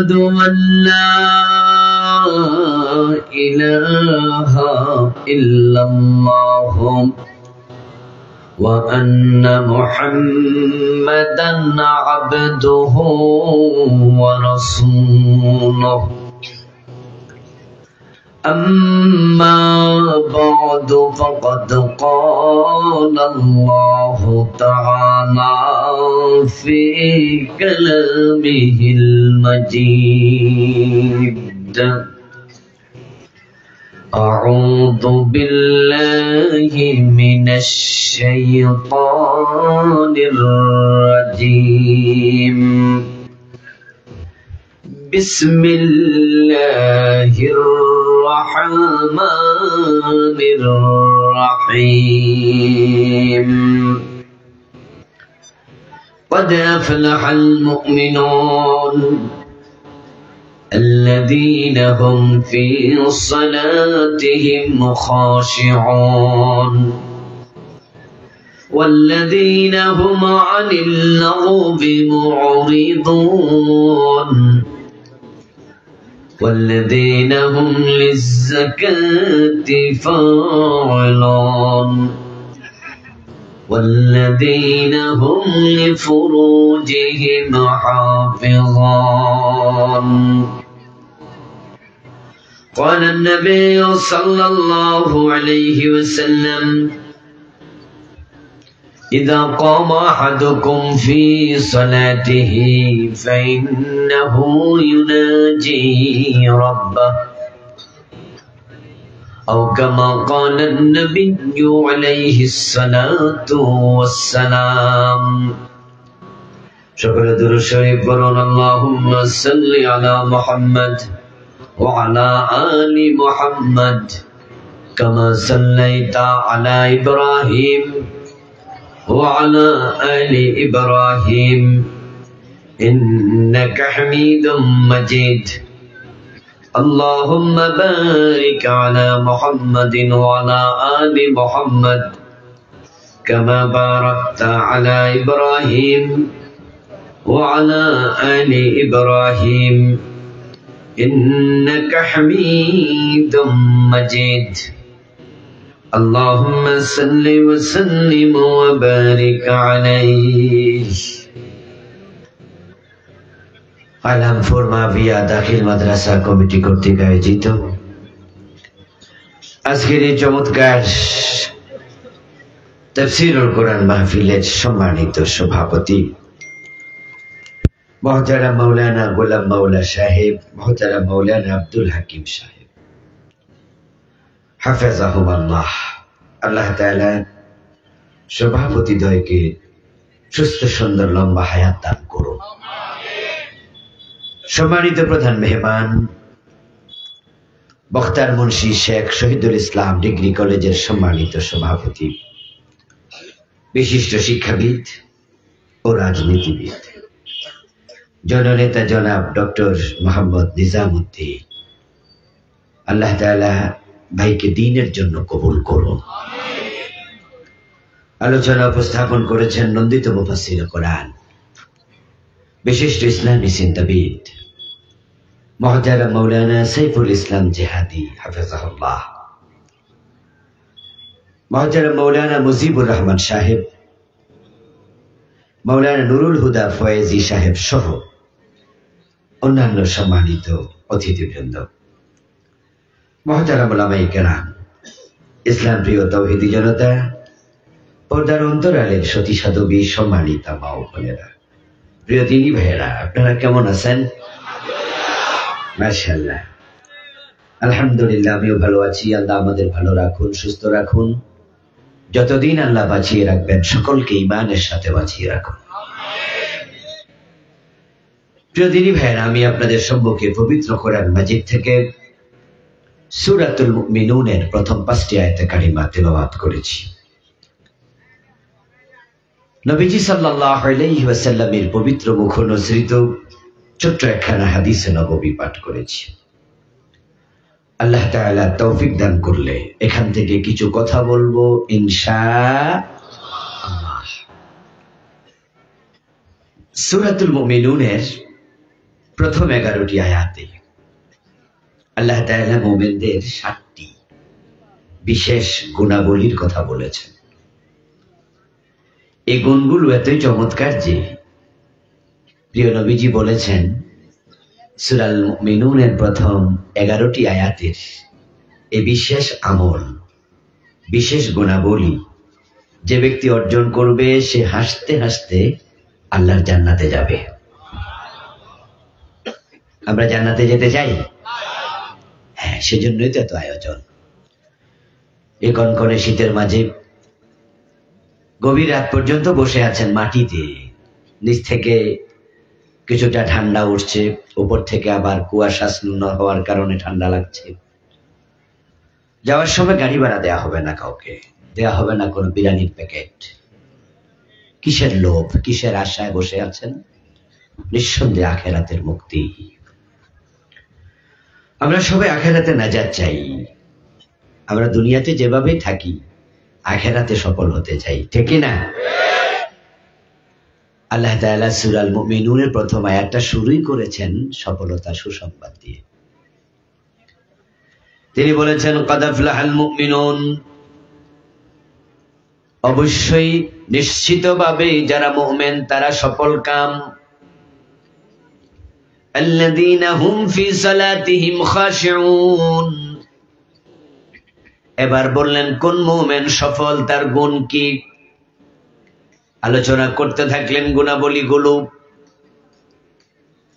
أشهد أن لا إله إلا الله وأن محمدا عبده ورسوله أما بعد فقد قال الله تعالى في كلامه المجيد أعوذ بالله من الشيطان الرجيم بسم الله الرحمن الرحيم قد أفلح المؤمنون الذين هم في صلاتهم خاشعون والذين هم عن اللغو معرضون والذين هم للزكاة فاعلون والذين هم لفروجهم حافظون قال النبي صلى الله عليه وسلم إذا قام أحدكم في صلاته فإنه يناجي ربه أو كما قال النبي عليه الصلاة والسلام شكر درود شريف برون اللهم صل على محمد وعلى آل محمد كما صليت على إبراهيم وعلى آل إبراهيم إنك حميد مجيد اللهم بارك على محمد وعلى آل محمد كما باركت على إبراهيم وعلى آل إبراهيم إنك حميد مجيد اللهم صل وسلم وبارك عليه আলামপুর মাভিয়া দাখিল মাদ্রাসা কমিটি কর্তৃক আয়োজিত আজকের এই চমৎকার তাফসীরুল কোরআন মাহফিলের সম্মানিত সভাপতি মুহতারাম মাওলানা গোলাম মাওলা সাহেব, মুহতারাম মাওলানা আব্দুল হাকিম সাহেব, হাফেজাহুমাল্লাহ। আল্লাহ তাআলা সভাপতিদ্বয়কে সুস্থ সুন্দর লম্বা হায়াত দান করুন। সম্মানিত প্রধান মেহমান বখতার মুন্সি শেখ শহীদুল ইসলাম ডিগ্রি কলেজের সম্মানিত সভাপতি, বিশিষ্ট শিক্ষাবিদ ও রাজনীতিবিদ জননেতা জনাব ডক্টর মোহাম্মদ নিজামুদ্দিন, আল্লাহ তাআলা ভাইকে দ্বীনের জন্য কবুল করুন। আলোচনা উপস্থাপন করেছেন নন্দিত মুফাসসির কোরআন, বিশিষ্ট ইসলামী চিন্তাবিদ মুহতারাম মাওলানা সাইফুল ইসলাম জিহাদি হাফেজাহুল্লাহ, মুহতারাম মাওলানা মুজিবুর রহমান সাহেব, মাওলানা নুরুল হুদা ফয়েজি সাহেব সহ অন্যান্য সম্মানিত অতিথিবৃন্দ, মুহতারাম উলামায়ে কেরাম, ইসলাম প্রিয় তাওহীদি জনতা, পর্দার অন্তরালের সতী সাধবী, সম্মানিতা মা ও বোনেরা, প্রিয় দিনী ভাইয়েরা, আপনারা কেমন আছেন? মাশাআল্লাহ, আলহামদুলিল্লাহ, আমিও ভালো আছি। আল্লাহ আমাদের ভালো রাখুন, সুস্থ রাখুন। যতদিন আল্লাহ বাঁচিয়ে রাখবেন সকলকে ঈমানের সাথে বাঁচিয়ে রাখুন। প্রিয় দিনী ভাইয়েরা, আমি আপনাদের সম্মুখে পবিত্র কোরআন মাজিদ থেকে সূরাতুল মুমিনুনের প্রথম 5টি আয়াতে কারিমা তেলাওয়াত করেছি। নবীজি সাল্লাল্লাহু আলাইহি ওয়াসাল্লামের পবিত্র মুখ নসৃত ছোট্ট একখানা হাদিসে নববী পাঠ করেছি। আল্লাহ তাআলা তৌফিক দান করলে এখান থেকে কিছু কথা বলবো ইনশাআল্লাহ। সূরাতুল মুমিনুনের প্রথম 11টি আয়াতে আল্লাহ তাআলা মুমিনদের 7টি বিশেষ গুণাবলীর কথা বলেছেন। এই গুণগুলো এতই চমৎকার যে প্রিয় নবীজি বলেছেন সূরাল মুমিনুনের প্রথম 11টি আয়াতের এই বিশেষ আমল, বিশেষ গুণাবলী যে ব্যক্তি অর্জন করবে সে হাসতে হাসতে আল্লাহর জান্নাতে যাবে। আমরা জান্নাতে যেতে চাই? হ্যাঁ, সেজন্যই তো এত আয়োজন। এই কনকনে শীতের মাঝে গভীর রাত পর্যন্ত বসে আছেন মাটিতে, নিচ থেকে কিছুটা ঠান্ডা উঠছে, উপর থেকে আবার কুয়াশা স্নুন হওয়ার কারণে ঠান্ডা লাগছে। যাওয়ার সময় গাড়ি ভাড়া দেয়া হবে না, কাউকে দেয়া হবে না কোনো বিরিয়ানির প্যাকেট। কিসের লোভ, কিসের আশায় বসে আছেন? নিঃসন্দেহে আখেরাতের মুক্তি। আমরা সবাই আখেরাতে নাজাত চাই। আমরা দুনিয়াতে যেভাবে থাকি আখেরাতে সফল হতে চাই, ঠিক না? আল্লাহ তাআলা সূরাল মুমিনুনের প্রথম আয়াতটা শুরুই করেছেন সফলতা সুসংবাদ দিয়ে। তিনি বলেছেন ক্বাদ আফলাহাল মুমিনুন, অবশ্যই নিশ্চিতভাবে যারা মুমিন তারা সফল কাম। আল্লাযীনা হুম ফি সালাতিহিম খাশিউন, এবার বললেন কোন মুমিন সফল, তার গুণ কি? আলোচনা করতে থাকলেন গুণাবলীগুলো।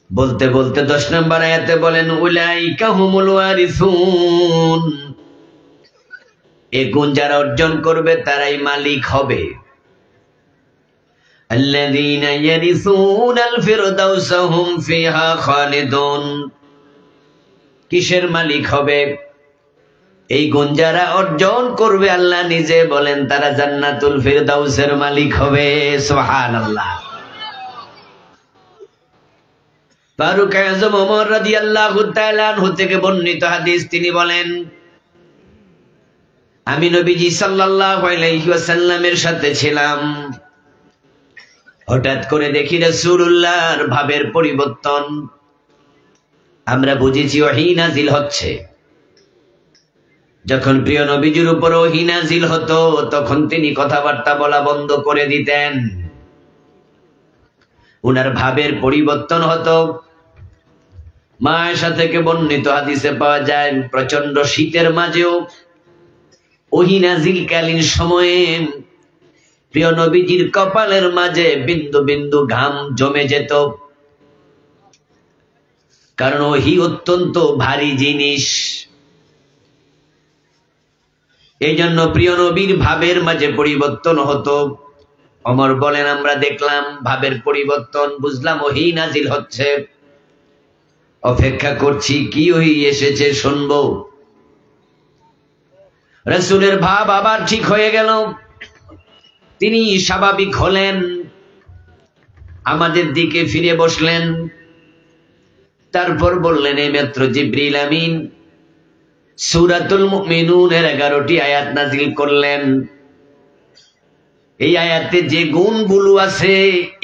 বলতে বলতে 10 নম্বর আয়াতে বলেন উলাইকা হুমুল ওয়ারিসুন, এই গুণ যারা অর্জন করবে তারাই মালিক হবে। আল্লাযীনা ইয়ারিসুনাল ফিরদাউসা হুম ফিহা খালিদুন, কিসের মালিক হবে? এই গুণ যারা অর্জন করবে আল্লাহ নিজে বলেন তারা জান্নাতুল ফিরদাউসের মালিক হবে। সুবহানাল্লাহ। ফারুক আযম ওমর রাদিয়াল্লাহু তাআলা আনহু থেকে বর্ণিত হাদিস, তিনি বলেন আমি নবীজি সাল্লাল্লাহু আলাইহি ওয়াসাল্লামের সাথে ছিলাম, হঠাৎ করে দেখি রাসূলুল্লাহর ভাবের পরিবর্তন। আমরা বুঝেছি ওহী নাজিল হচ্ছে। যখন প্রিয় নবীজির উপর ওহী নাজিল হতো তখন তিনি কথাবার্তা বলা বন্ধ করে দিতেন, উনার ভাবের পরিবর্তন হতো। মা আয়েশা থেকে বর্ণিত হাদিসে পাওয়া যায় প্রচন্ড শীতের মাঝেও ওহী নাজিলকালীন সময়ে প্রিয় নবীজির কপালের মাঝে বিন্দু বিন্দু ঘাম জমে যেত, কারণ ওহী অত্যন্ত ভারী জিনিস। এই জন্য প্রিয় নবীর ভাবের মাঝে পরিবর্তন হতো। ওমর বলেন আমরা দেখলাম ভাবের পরিবর্তন, বুঝলাম ওহী নাজিল হচ্ছে। অপেক্ষা করছি কি ওহী এসেছে শুনবো। রাসূলের ভাব আবার ঠিক হয়ে গেল, তিনি স্বাভাবিক হলেন, আমাদের দিকে ফিরে বসলেন। তারপর বললেন এই মাত্র জিবরিল আমিন সূরাতুল মুমিনুনের 11টি আয়াত নাজিল করলেন। এই আয়াতে যে গুণগুলো আছে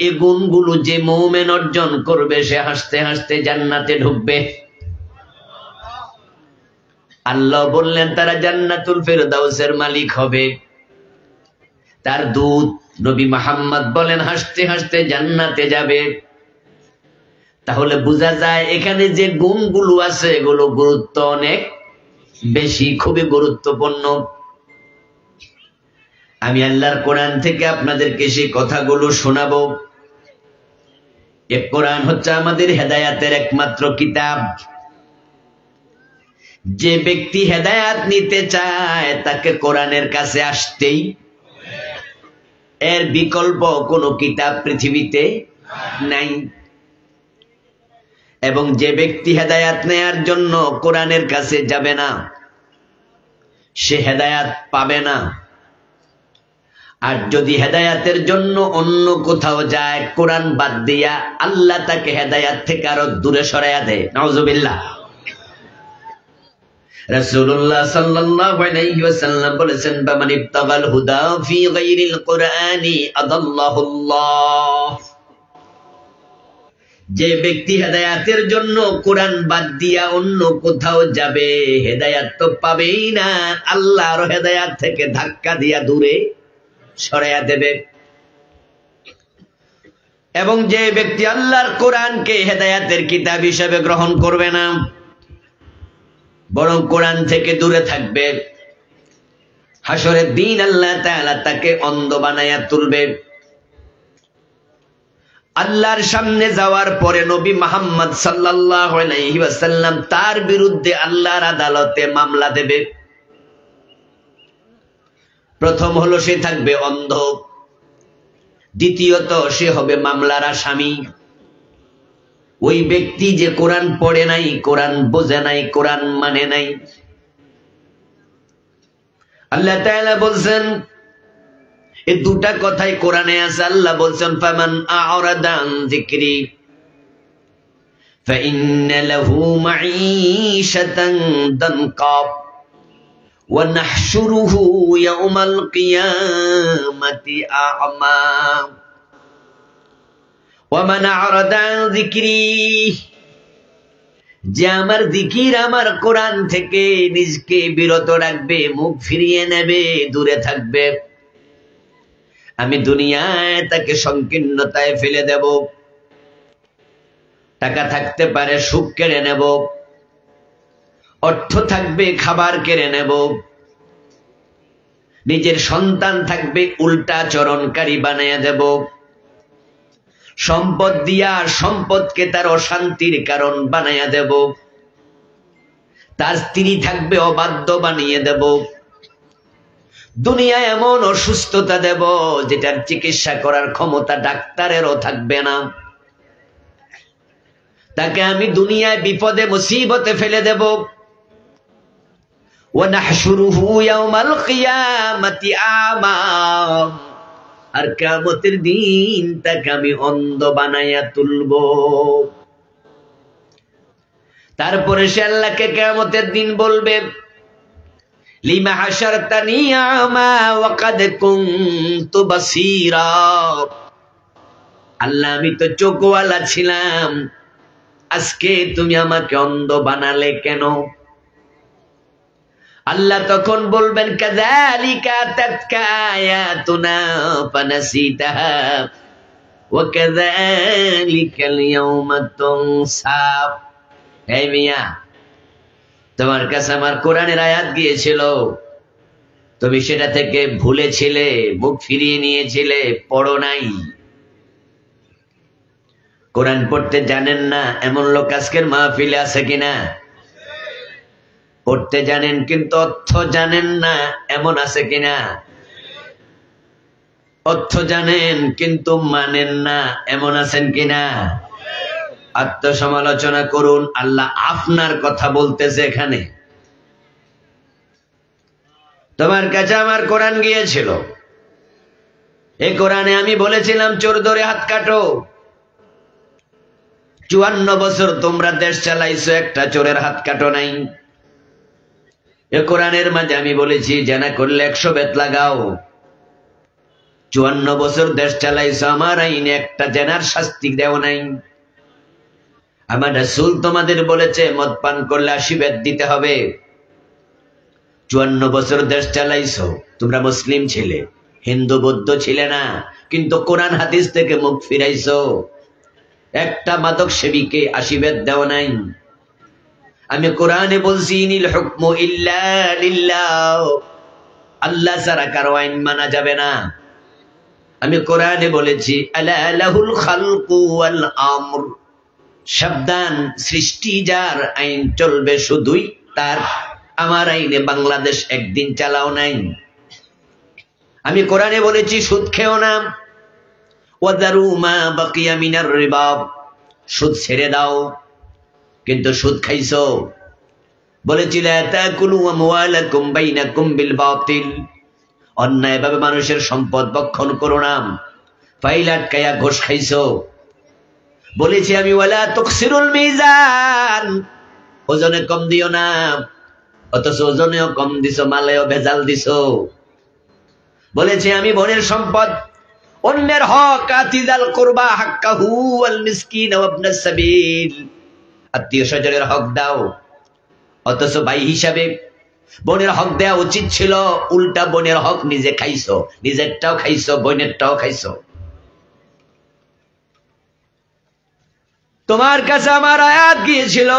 এই গুণগুলো যে মুমিন অর্জন করবে সে হাসতে হাসতে জান্নাতে ঢুকবে। আল্লাহ বললেন তারা জান্নাতুল ফিরদাউসের মালিক হবে। তার দূত নবী মুহাম্মদ বলেন হাসতে হাসতে জান্নাতে যাবে। তাহলে বোঝা যায় এখানে যে গুণগুলো আছে এগুলো গুরুত্ব অনেক বেশি, খুবই গুরুত্বপূর্ণ। আমি আল্লাহর কোরআন থেকে আপনাদেরকে সেই কথাগুলো শোনাবো। এই কোরআন হচ্ছে আমাদের হেদায়েতের একমাত্র কিতাব। যে ব্যক্তি হেদায়েত নিতে চায় তাকে কোরআনের কাছে আসতেই, এর বিকল্প কোনো কিতাব পৃথিবীতে নাই। এবং যে ব্যক্তি হেদায়েত নেয়ার জন্য কোরআনের কাছে যাবে না সে হেদায়েত পাবে না। আর যদি হেদায়েতের জন্য অন্য কোথাও যায় কোরআন বাদ দিয়া আল্লাহ তাকে হেদায়েত থেকে আরো দূরে সরাইয়া দেয়। নাউজুবিল্লাহ। রাসূলুল্লাহ সাল্লাল্লাহু আলাইহি ওয়াসাল্লাম বলেছেন বামান ইবতাগাল হুদা ফি গায়রিল কুরআনি আদাল্লাহুল্লাহ, যে ব্যক্তি হেদায়াতের জন্য কোরআন বাদ দিয়া অন্য কোথাও যাবে, হেদায়াত তো পাবেই না, আল্লাহর হেদায়াত থেকে ধাক্কা দিয়া দূরে সরাইয়া দেবে। এবং যে ব্যক্তি আল্লাহর কোরআনকে হেদায়াতের কিতাব হিসেবে গ্রহণ করবে না, বরং কোরআন থেকে দূরে থাকবে, হাসরের দিন আল্লাহ তাআলা তাকে অন্ধ বানায়া তুলবে। আল্লাহর সামনে যাওয়ার পরে নবী মুহাম্মদ সাল্লাল্লাহু আলাইহি ওয়াসাল্লাম তার বিরুদ্ধে আল্লাহর আদালতে মামলা দেবে। প্রথম হলো সে থাকবে অন্ধ, দ্বিতীয়ত সে হবে মামলার আসামি। ওই ব্যক্তি যে কোরআন পড়ে নাই, কোরআন বোঝে নাই, কোরআন মানে নাই। আল্লাহ তাআলা বলছেন, এই দুটা কথাই কোরআনে আছে। আল্লাহ বলছেন, ফামান আ'রাদা আন যিকরি ফাইন্না লাহু মাঈশাতান দানকা ওয়া নাহশুরুহু ইয়াওমাল কিয়ামাতি আ'মা ওয়া মান আ'রাদা আন যিকরি, যে আমার জিকির, আমার কোরআন থেকে নিজকে বিরত রাখবে, মুখ ফিরিয়ে নেবে, দূরে থাকবে, আমি দুনিয়ায় তাকে সংকীর্ণতায় ফেলে দেব। টাকা থাকতে পারে, সুখ কেড়ে নেব, অর্থ থাকবে, খাবার কেড়ে নেব, নিজের সন্তান থাকবে, উল্টা চরণকারী বানাইয়া দেব, সম্পদ দিয়া সম্পদকে তার অশান্তির কারণ বানাইয়া দেব, তার স্ত্রী থাকবে, অবাধ্য বানিয়ে দেব, দুনিয়ায় এমন অসুস্থতা দেব যেটার চিকিৎসা করার ক্ষমতা ডাক্তারেরও থাকবে না। তাকে আমি দুনিয়ায় বিপদে মুসিবতে ফেলে দেব। ওয়া নাহশুরুহু ইয়াওমাল কিয়ামাতি আ'মা, আর কিয়ামতের দিন তাকে আমি অন্ধ বানাইয়া তুলব। তারপরে সে আল্লাহকে কিয়ামতের দিন বলবে, লিমা হাশারতানি আমা ওয়া কাদ কুনতু বাসীরা, আল্লাহ আমি তো চোখওয়ালা ছিলাম, আজকে তুমি আমাকে অন্ধ বানালে কেন? আল্লাহ তখন বলবেন, কাযালিকা তাতকা আয়াতুনা ফানাসিতাহা ওয়া কাযালিকাল ইয়াওমা তুনসা। হে মিয়া, তোমার কাছে আমার কোরআনের আয়াত গিয়েছিল, তুমি সেটা থেকে ভুলেছিলে, মুখ ফিরিয়ে নিয়েছিলে, পড়ো নাই। কোরআন পড়তে জানেন না এমন লোক আজকের মাহফিলে আছে কিনা? পড়তে জানেন কিন্তু অর্থ জানেন না এমন আছে কিনা? অর্থ জানেন কিন্তু মানেন না এমন আছেন কিনা? আত্মসমালোচনা করুন, আল্লাহ আপনার কথা বলতেছে এখানে। তোমার কাছে আমার কোরআন গিয়েছিল, এই কোরআনে আমি বলেছিলাম চোর ধরে হাত কাটো। 54 বছর তোমরা দেশ চালাইছো, একটা চোরের হাত কাটো নাই। এই কোরআনের মাঝে আমি বলেছি জানা করলে 100 বেত লাগাও। 54 বছর দেশ চালাইছো, আমার আইনে একটা জেনার শাস্তি দেও নাই। আমার রাসূল তোমাদের বলেছে মদ পান করলে 80 বেত দিতে হবে। 54 বছর দেশ চালাইছো, তোমরা মুসলিম ছিলে, হিন্দু বৌদ্ধ ছিলে না, কিন্তু কোরআন হাদিস থেকে মুখ ফিরাইছো। একটা মাদক সেবীকে 80 বেত দেও নাই। আমি কোরআনে বলছি ইনিল হুকমু ইল্লা লিল্লাহ, আল্লাহ ছাড়া কারো আইন মানা যাবে না। আমি কোরআনে বলেছি আলা লাহুল খালকু ওয়াল আমর, সাবধান, সৃষ্টি যার, আইন চলবে শুধুই তার। আমার আইনে বাংলাদেশ একদিন চালাও নাই। আমি কোরআনে বলেছি সুদ খেও না, ওয়াদারু মা বাকিয়া মিনার রিবা, সুদ ছেড়ে দাও, কিন্তু সুদ খাইছো। বলেছি লা তাকুলু আমওয়ালাকুম বাইনাকুম বিল বাতিল, অন্যায়ভাবে মানুষের সম্পদ ভক্ষণ করো না। ফাইল আটকায়া ঘোষ খাইছো। বলেছি আমি ওয়ালা তুকসিরুল মিজান, ওজনে কম দিও না, অথচ ওজনেও কম দিছো, মালেও ভেজাল দিছো। বলেছি আমি বোনের সম্পদ অন্যের হক আতিদাল কুরবা হাক্কাহু ওয়াল মিসকিন ওয়া ইবনাস সাবিল, আত্মীয় স্বজনের হক দাও, অথচ ভাই হিসাবে বোনের হক দেওয়া উচিত ছিল, উল্টা বোনের হক নিজে খাইছো, নিজেরটাও খাইছো, বোনেরটাও খাইছো। তোমার কাছে আমার আয়াত গিয়েছিল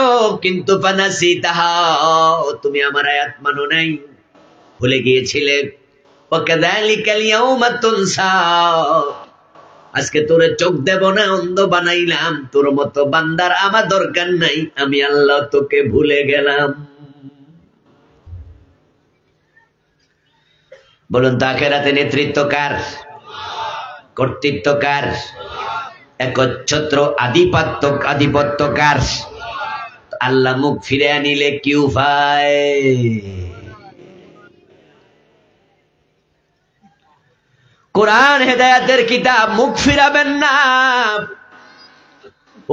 কিন্তু ফানাসিতাহা, তুমি আমার আয়াত মানো নাই, ভুলে গিয়েছিলে। ওয়াকাযালিকাল ইয়াউমা তুনসা, আজকে তোরে চোখ দেব না, অন্ধ বানাইলাম, তোর মতো বান্দার আমার দরকার নাই, আমি আল্লাহ তোকে ভুলে গেলাম। বলুন তো আখিরাতে নেতৃত্ব কার? কর্তৃত্ব কার? একচ্ছত্র আধিপত্য কার? আল্লাহ মুখ ফিরে আনিলে কি উপায়? কোরআন হেদায়েতের কিতাব, মুখ ফিরাবেন না।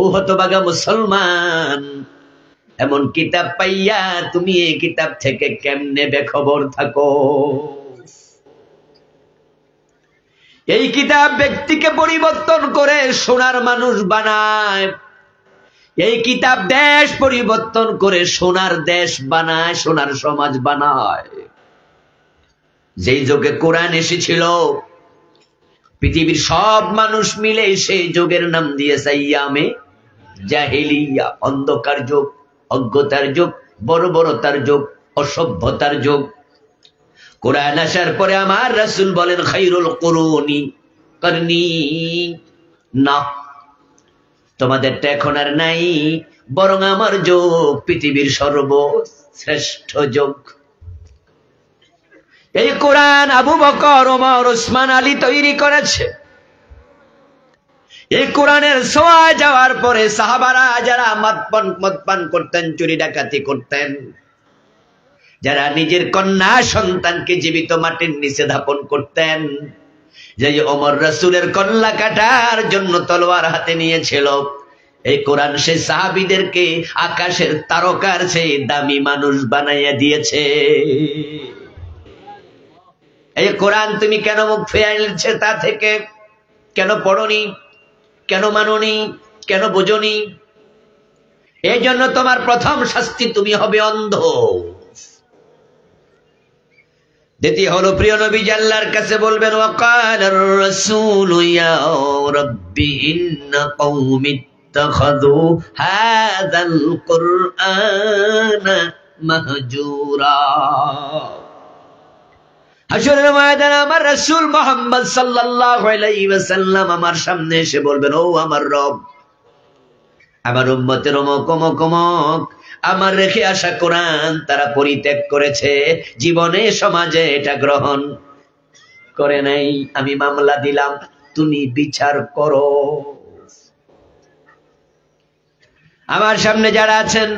ও হতভাগা মুসলমান, এমন কিতাব পাইয়া তুমি এই কিতাব থেকে কেমনে বেখবর থাকো? এই কিতাব ব্যক্তিকে পরিবর্তন করে সোনার মানুষ বানায়, এই কিতাব দেশ পরিবর্তন করে সোনার দেশ বানায়, সোনার সমাজ বানায়। যেই যুগে কোরআন এসেছিল পৃথিবীর সব মানুষ মিলে সেই যুগের নাম দিয়েছে আইয়ামে জাহেলিয়া, অন্ধকার যুগ, অজ্ঞতার যুগ, বর্বরতার যুগ, অসভ্যতার যুগ। কোরআন আসার পরে আমার রাসূল বলেন খায়রুল কুরুনি করনি, না তোমাদেরটা এখন আর নাই, বরং আমার যুগ পৃথিবীর সর্বশ্রেষ্ঠ যুগ। এই কোরআন আবু বকর, ওমর, ওসমান, আলী তৈরি করেছে। এই কোরআনের ছোঁয়া যাওয়ার পরে সাহাবারা যারা মদপান করতেন, চুরি ডাকাতি করতেন, যারা নিজের কন্যা সন্তানকে জীবিত মাটির নিচে দাফন করতেন, যে ওমর রাসূলের কল্লা কাটার জন্য তলোয়ার হাতে নিয়েছিল, এই কোরআন সেই সাহাবীদেরকে আকাশের তারকার চেয়ে দামি মানুষ বানাইয়া দিয়েছে। এই কোরআন তুমি কেন মুখ ফিরাইলে তা থেকে? কেন পড়নি? কেন মাননি? কেন বোঝনি? এই জন্য তোমার প্রথম শাস্তি, তুমি হবে অন্ধ। দ্বিতীয় হলো প্রিয় নবী আল্লাহর কাছে বলবেন ওয়াকালার রাসূলু ইয়া রাব্বি ইন্না কওমি ইত্তাখাযু হাযাল কুরআনা মাহজুরা। হাশরের ময়দানে আমার রাসূল মুহাম্মদ সাল্লাল্লাহু আলাইহি ওয়াসাল্লাম আমার সামনে এসে বলবেন, ও আমার রব, আমার উম্মতের অমুক আমার রেখে আসা কোরআন তারা পরিত্যাগ করেছে, জীবনে সমাজে এটা গ্রহণ করে নাই, আমি মামলা দিলাম, তুমি বিচার করো। আমার সামনে যারা আছেন,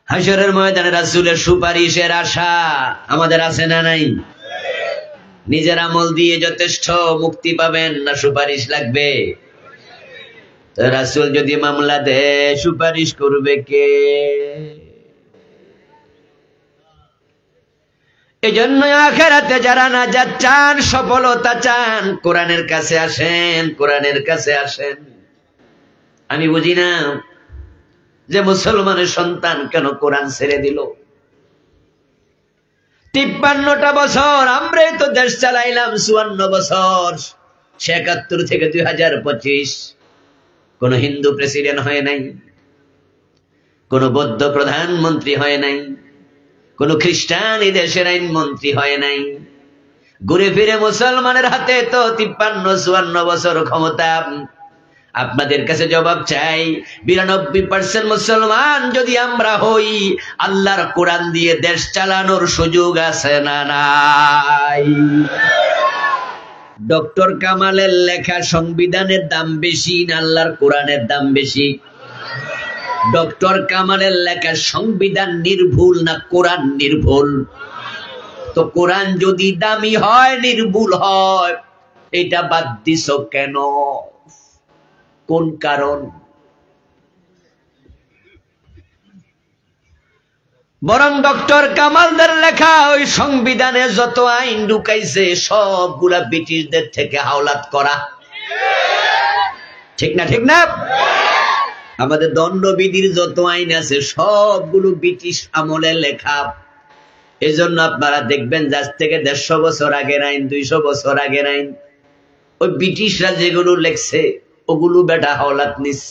হাশরের ময়দানে রাসূলের সুপারিশের আশা আমাদের আছে না নাই? নিজের আমল দিয়ে যথেষ্ট মুক্তি পাবেন না সুপারিশ লাগবে? রাসূল যদি মামলা দেয় সুপারিশ করবে কে? এই জন্য আখিরাতে যারা নাজাত চান, সফলতা চান, কোরআনের কাছে আসেন, কোরআনের কাছে আসেন। আমি বুঝি না যে মুসলমানের সন্তান কেন কোরআন ছেড়ে দিল। 53টা বছর আমরাই তো দেশ চালাইলাম, 54 বছর, ৭১ থেকে 2025 কোন হিন্দু প্রেসিডেন্ট হয় নাই, কোন বৌদ্ধ প্রধানমন্ত্রী হয় নাই, কোন খ্রিস্টান এই দেশের আইনমন্ত্রী হয় নাই। ঘুরে ফিরে মুসলমানের হাতে তো 53-54 বছর ক্ষমতা। আপনাদের কাছে জবাব চাই, 92% মুসলমান যদি আমরা হই, আল্লাহর কোরআন দিয়ে দেশ চালানোর সুযোগ আছে না নাই? ডক্টর কামালের লেখা সংবিধানের দাম বেশি না আল্লাহর কোরআনের দাম বেশি? ডক্টর কামালের লেখা সংবিধান নির্ভুল না কোরআন নির্ভুল? তো কোরআন যদি দামি হয়, নির্ভুল হয়, এটা বাদ দিছ কেন? কোন কারণ? বরং ডক্টর কামালদের লেখা ওই সংবিধানে যত আইন ঢুকাইছে সবগুলা ব্রিটিশদের থেকে হাওলাত করা। ঠিক না ঠিক না? আমাদের দণ্ডবিধির যত আইন আছে সবগুলো ব্রিটিশ আমলে লেখা। এজন্য আপনারা দেখবেন আজ থেকে 150 বছর আগের আইন, 200 বছর আগের আইন, ওই ব্রিটিশরা যেগুলো লেখছে ওগুলো বেটা হাওলাত নিস।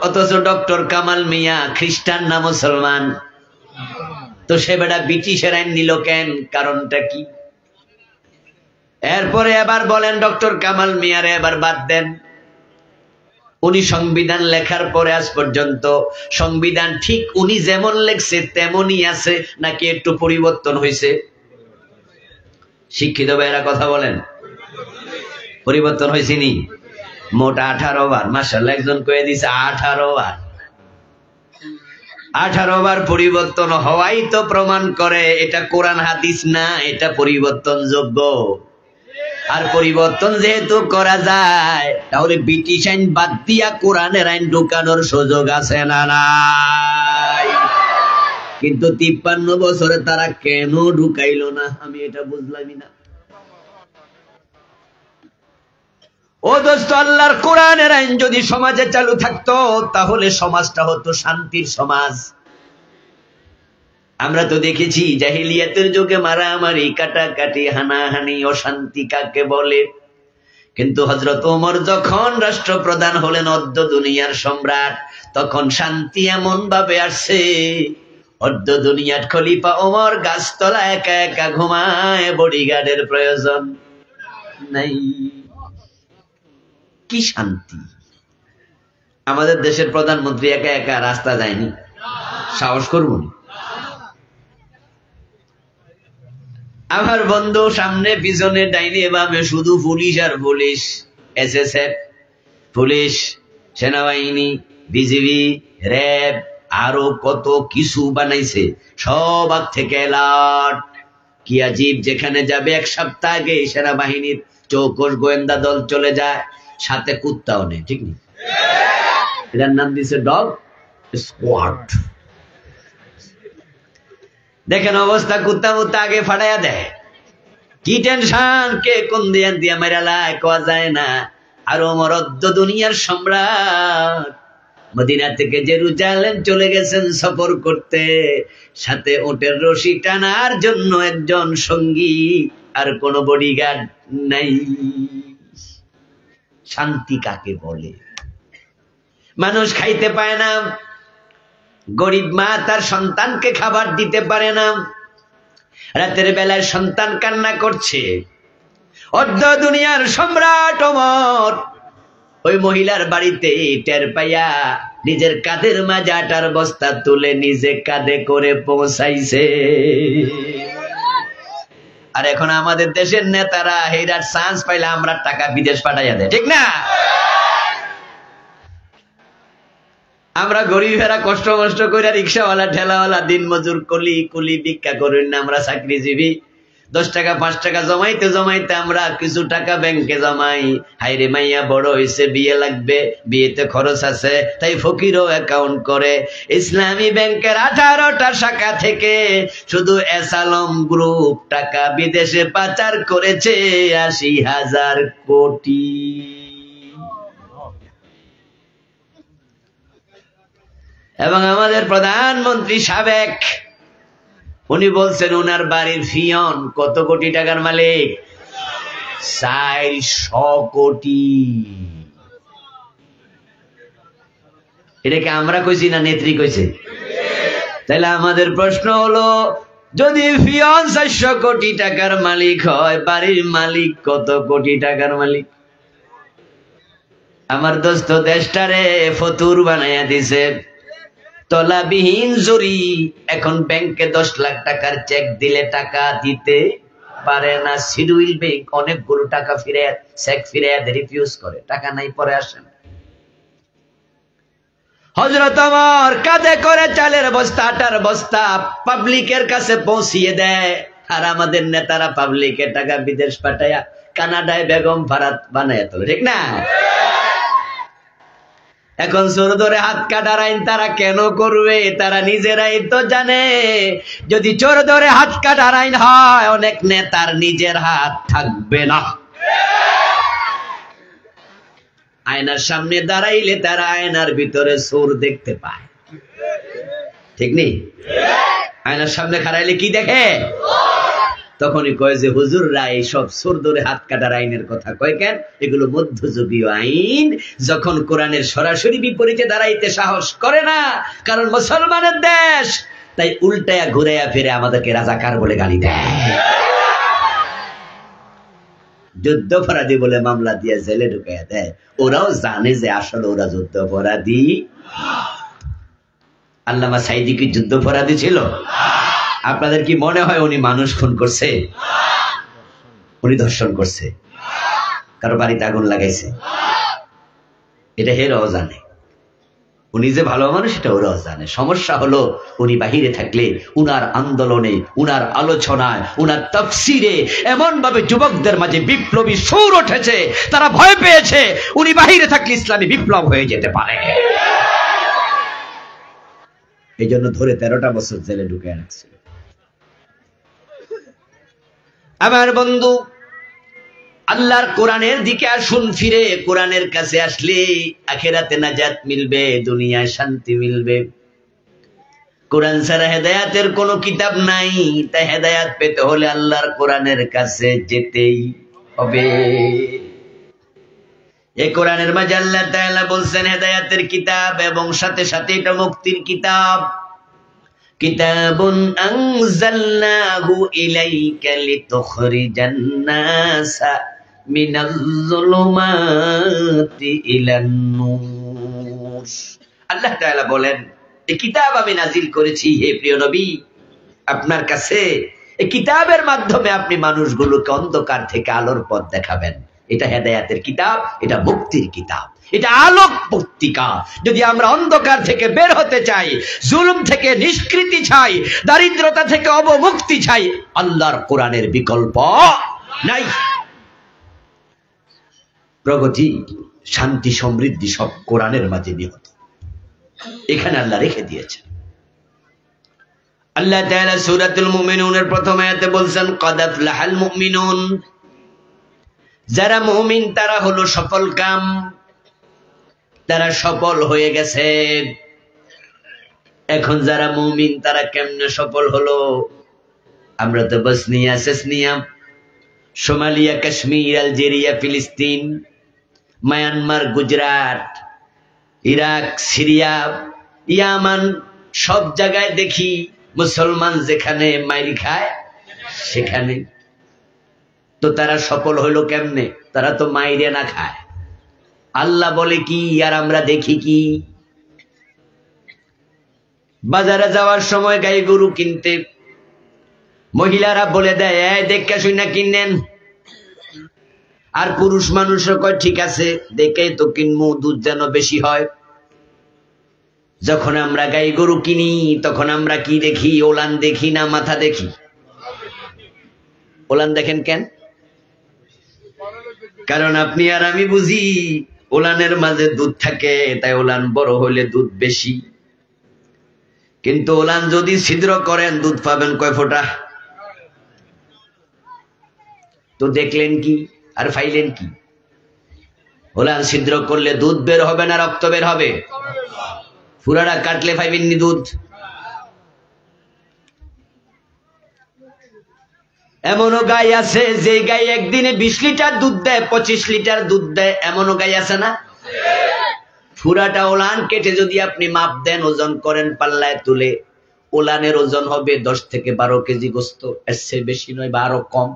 অথচ ডক্টর কামাল মিয়া খ্রিস্টান না মুসলমান? তো সে বেটা ব্রিটিশের আইন নিল কেন? কারণটা কি? এরপরে এবার বলেন ডক্টর কামাল মিয়ারে এবার বাদ দেন। উনি সংবিধান লেখার পরে আজ পর্যন্ত সংবিধান ঠিক উনি যেমন লেখছে তেমনই আছে নাকি একটু পরিবর্তন হয়েছে? শিক্ষিত ভাইরা কথা বলেন, পরিবর্তন হয়েছে নি? মোট 18 বার। মাশাআল্লাহ, একজন কয়ে দিছে 18 বার। 18 বার পরিবর্তন হওয়াই তো প্রমাণ করে এটা কোরআন হাদিস না, এটা পরিবর্তনযোগ্য। আর পরিবর্তন যেহেতু করা যায়, তাহলে ব্রিটিশ আইন বাদ দিয়া কোরআনের আইন ঢুকানোর সুযোগ আছে না নাই? কিন্তু 53 বছরে তারা কেন ঢুকাইল না আমি এটা বুঝলামই না। ও দোস্ত, আল্লাহর কোরআনের আইন যদি সমাজে চালু থাকতো তাহলে সমাজটা হতো শান্তির সমাজ। আমরা তো দেখেছি জাহিলিয়াতের যুগে মারামারি, কাটাকাটি, হানাহানি, অশান্তি কাকে বলে। কিন্তু হযরত ওমর যখন রাষ্ট্রপ্রধান হলেন, অর্ধ দুনিয়ার সম্রাট, তখন শান্তি এমন ভাবে আসছে, অর্ধ দুনিয়ার খলিফা ওমর গাছতলা একা একা ঘুমায়, বডিগার্ডের প্রয়োজন নাই। কি শান্তি! আমাদের দেশের প্রধানমন্ত্রী একা একা রাস্তা যায়নি, সাহস করব না। আমার বন্ধু সামনে পিছনে ডাইনে বামে শুধু পুলিশ আর পুলিশ, এসএসএফ, পুলিশ, সেনাবাহিনী, বিজিবি, র্যাব, আরো কত কিছু বানাইছে। সব আগ থেকে অ্যালার্ট। কি আজীব, যেখানে যাবে 1 সপ্তাহ আগে সেনাবাহিনীর চৌকস গোয়েন্দা দল চলে যায়, সাথে কুত্তাও নেই। ঠিক নেই? এটার নাম দিছে ডগ স্কোয়াড। দেখেন অবস্থা, কুত্তা মুত্তা আগে ফাটাইয়া দেয়। কি টেনশন, কে কোন দিয়া দিয়া মেরালায় কোয়া যায় না। আর ওমর অর্ধ দুনিয়ার সম্রাট মদিনা থেকে জেরুজালেম চলে গেছেন সফর করতে, সাথে উটের রশি টানার জন্য একজন সঙ্গী, আর কোন বডিগার্ড নাই। শান্তি কাকে বলে? মানুষ খাইতে পায় না, গরিব মা তার সন্তানকে খাবার দিতে পারে না, রাতের বেলায় সন্তান কান্না করছে। অর্ধ দুনিয়ার সম্রাট ওমর ওই মহিলার বাড়িতে টের পাইয়া নিজের কাঁধের মাঝে আটার বস্তা তুলে নিজে কাঁধে করে পৌঁছাইছে। আর এখন আমাদের দেশের নেতারা হেরার চান্স পাইলে আমরা টাকা বিদেশ পাঠাইয়া দেয়। ঠিক না? আমরা গরিবেরা কষ্ট মষ্ট করে রিক্সাওয়ালা, ঠেলাওয়ালা, দিন মজুর, কুলি ভিক্ষা করি না, আমরা চাকরিজীবী। 10 টাকা 5 টাকা জমাইতে জমাইতে আমরা কিছু টাকা ব্যাংকে জমাই। হাইরে মাইয়া বড় হয়েছে, বিয়ে লাগবে, বিয়েতে খরচ আছে, তাই ফকিরও অ্যাকাউন্ট করে। ইসলামী ব্যাংকের 18টা শাখা থেকে শুধু এসালম গ্রুপ টাকা বিদেশে পাচার করেছে 80,000 কোটি। এবং আমাদের প্রধানমন্ত্রী সাবেক, উনি বলছেন উনার বাড়ির ফিয়ন কত কোটি টাকার মালিক? 400 কোটি। এটাকে আমরা কইছি না নেত্রী কইছে? তাহলে আমাদের প্রশ্ন হলো, যদি ফিয়ন 400 কোটি টাকার মালিক হয়, বাড়ির মালিক কত কোটি টাকার মালিক? আমার দোস্ত দেশটারে ফতুর বানাইয়া দিছে, তলাবিহীন জরি। এখন ব্যাংকে 10 লাখ টাকার চেক দিলে টাকা দিতে পারে না। সিডুইল ব্যাংক অনেকগুলো টাকা চেক ফিরে রিফিউজ করে, টাকা নাই পরে আসেন। হযরত ওমর কাঁধে করে চালের বস্তা, আটার বস্তা পাবলিকের কাছে পৌঁছিয়ে দেয়। আর আমাদের নেতারা পাবলিকে টাকা বিদেশ পাঠায়া কানাডায় বেগম ফারাত বানায় তোলে। ঠিক না? এখন চোর ধরে হাত কাটার আইন তারা কেন করবে? তারা নিজেরাই তো জানে যদি চোর ধরে হাত কাটার আইন হয় অনেক নেতার নিজের হাত থাকবে না। আয়নার সামনে দাঁড়াইলে তারা আয়নার ভিতরে চোর দেখতে পায়, ঠিক নেই? আয়নার সামনে খাড়াইলে কি দেখে? তখনই কয় যে হুজুররা এইসব চোর ধরে হাত কাটার আইনের কথা কয় কেন? এগুলো মধ্যযুগীয় আইন। যখন কোরআনের সরাসরি বিপরীতে দাঁড়াইতে সাহস করে না, কারণ মুসলমানের দেশ, তাই উল্টায়া ঘুরাইয়া ফিরে আমাদেরকে রাজাকার বলে গালি দেয়, যুদ্ধাপরাধী বলে মামলা দিয়ে জেলে ঢুকাইয়া দেয়। ওরাও জানে যে আসলে ওরা যুদ্ধাপরাধী। আল্লামা সাঈদী কি যুদ্ধাপরাধী ছিল? আপনাদের কি মনে হয় উনি মানুষ খুন করছে? উনি ধর্ষণ করছে? কারো বাড়িতে আগুন লাগাইছে? এটা হেরাও জানে। উনি যে ভালো মানুষ এটা ওরাও জানে। সমস্যা হলো উনি বাহিরে থাকলে উনার আন্দোলনে, উনার আলোচনায়, উনার তাফসিরে এমন ভাবে যুবকদের মাঝে বিপ্লবী সুর উঠেছে, তারা ভয় পেয়েছে উনি বাহিরে থাকলে ইসলামী বিপ্লব হয়ে যেতে পারে। এই জন্য ধরে 13টা বছর জেলে ঢুকে রাখছিল। আমার বন্ধু, আল্লাহর কোরআনের দিকে আসুন ফিরে। কোরআনের কাছে আসলে আখিরাতে নাজাত মিলবে, দুনিয়ায় শান্তি মিলবে। কোরআন ছাড়া হেদায়াতের কোনো কিতাব নাই। তাই হেদায়াত পেতে হলে আল্লাহর কোরআনের কাছে যেতেই হবে। এই কোরআনের মাঝে আল্লাহ তাআলা বলছেন হেদায়াতের কিতাব, এবং সাথে সাথে এটা মুক্তির কিতাব। কিতাবুন আনজালনাহু ইলাইকা লিতুখরিজান নাসা মিনাল যুলুমাতি ইলান নূর। আল্লাহ তাআলা বলেন এই কিতাব আমি নাজিল করেছি হে প্রিয় নবী আপনার কাছে। এই কিতাবের মাধ্যমে আপনি মানুষগুলোকে অন্ধকার থেকে আলোর পথ দেখাবেন। এটা হেদায়াতের কিতাব, এটা মুক্তির কিতাব, এটা আলোক পত্রিকা। যদি আমরা অন্ধকার থেকে বের হতে চাই, জুলুম থেকে নিষ্কৃতি চাই, দারিদ্রতা থেকে অবমুক্তি চাই, আল্লাহর কোরআনের বিকল্প নাই। প্রগতি, শান্তি, সমৃদ্ধি সব কোরআনের মাঝে নিহত। এখানে আল্লাহ রেখে দিয়েছেন। আল্লাহ তাআলা সূরাতুল মুমিনুনের প্রথম আয়াতে বলছেন ক্বাদ আফলাহাল মুমিনুন। যারা মুমিন তারা হলো সফল কাম, তারা সফল হয়ে গেছে। এখন যারা মুমিন তারা কেমনে সফল হলো? আমরা তো Bosnia, Chechnya, Somalia, Kashmir, Algeria, ফিলিস্তিন, মায়ানমার, গুজরাট, ইরাক, সিরিয়া, ইয়ামান, সব জায়গায় দেখি মুসলমান যেখানে মাইর খায় সেখানে। তো তারা সফল হইলো কেমনে? তারা তো মাইরে না খায়। আল্লাহ বলে কি আর আমরা দেখি কি? বাজারে যাওয়ার সময় গাই গরু কিনতে মহিলারা বলে দেয় এই দেখে শুনে কিনেন, আর পুরুষ মানুষও কয় ঠিক আছে দেখে তো কিনবো, দুধ যেন বেশি হয়। যখন আমরা গাই গরু কিনি তখন আমরা কি দেখি? ওলান দেখি না মাথা দেখি? ওলান দেখেন কেন? কারণ আপনি আর আমি বুঝি ওলানের মাঝে দুধ থাকে, তাই ওলান বড় হলে দুধ বেশি। কিন্তু ওলান যদি ছিদ্র করেন দুধ পাবেন কয় ফোঁটা? তো দেখলেন কি আর ফাইলেন কি? ওলান ছিদ্র করলে দুধ বের হবে না রক্ত বের হবে? পুরাটা কাটলে পাইবেননি দুধ। এমনও গাই আছে যে গাই একদিনে 20 লিটার দুধ দেয়, 25 লিটার দুধ দেয়, এমনও গাই আছে না? পুরাটা ওলান কেটে যদি আপনি মাপ দেন, ওজন করেন, পাল্লায় তুলে, ওলানের ওজন হবে 10 থেকে 12 কেজি গোস্ত, এর চেয়ে বেশি নয় বা আরো কম।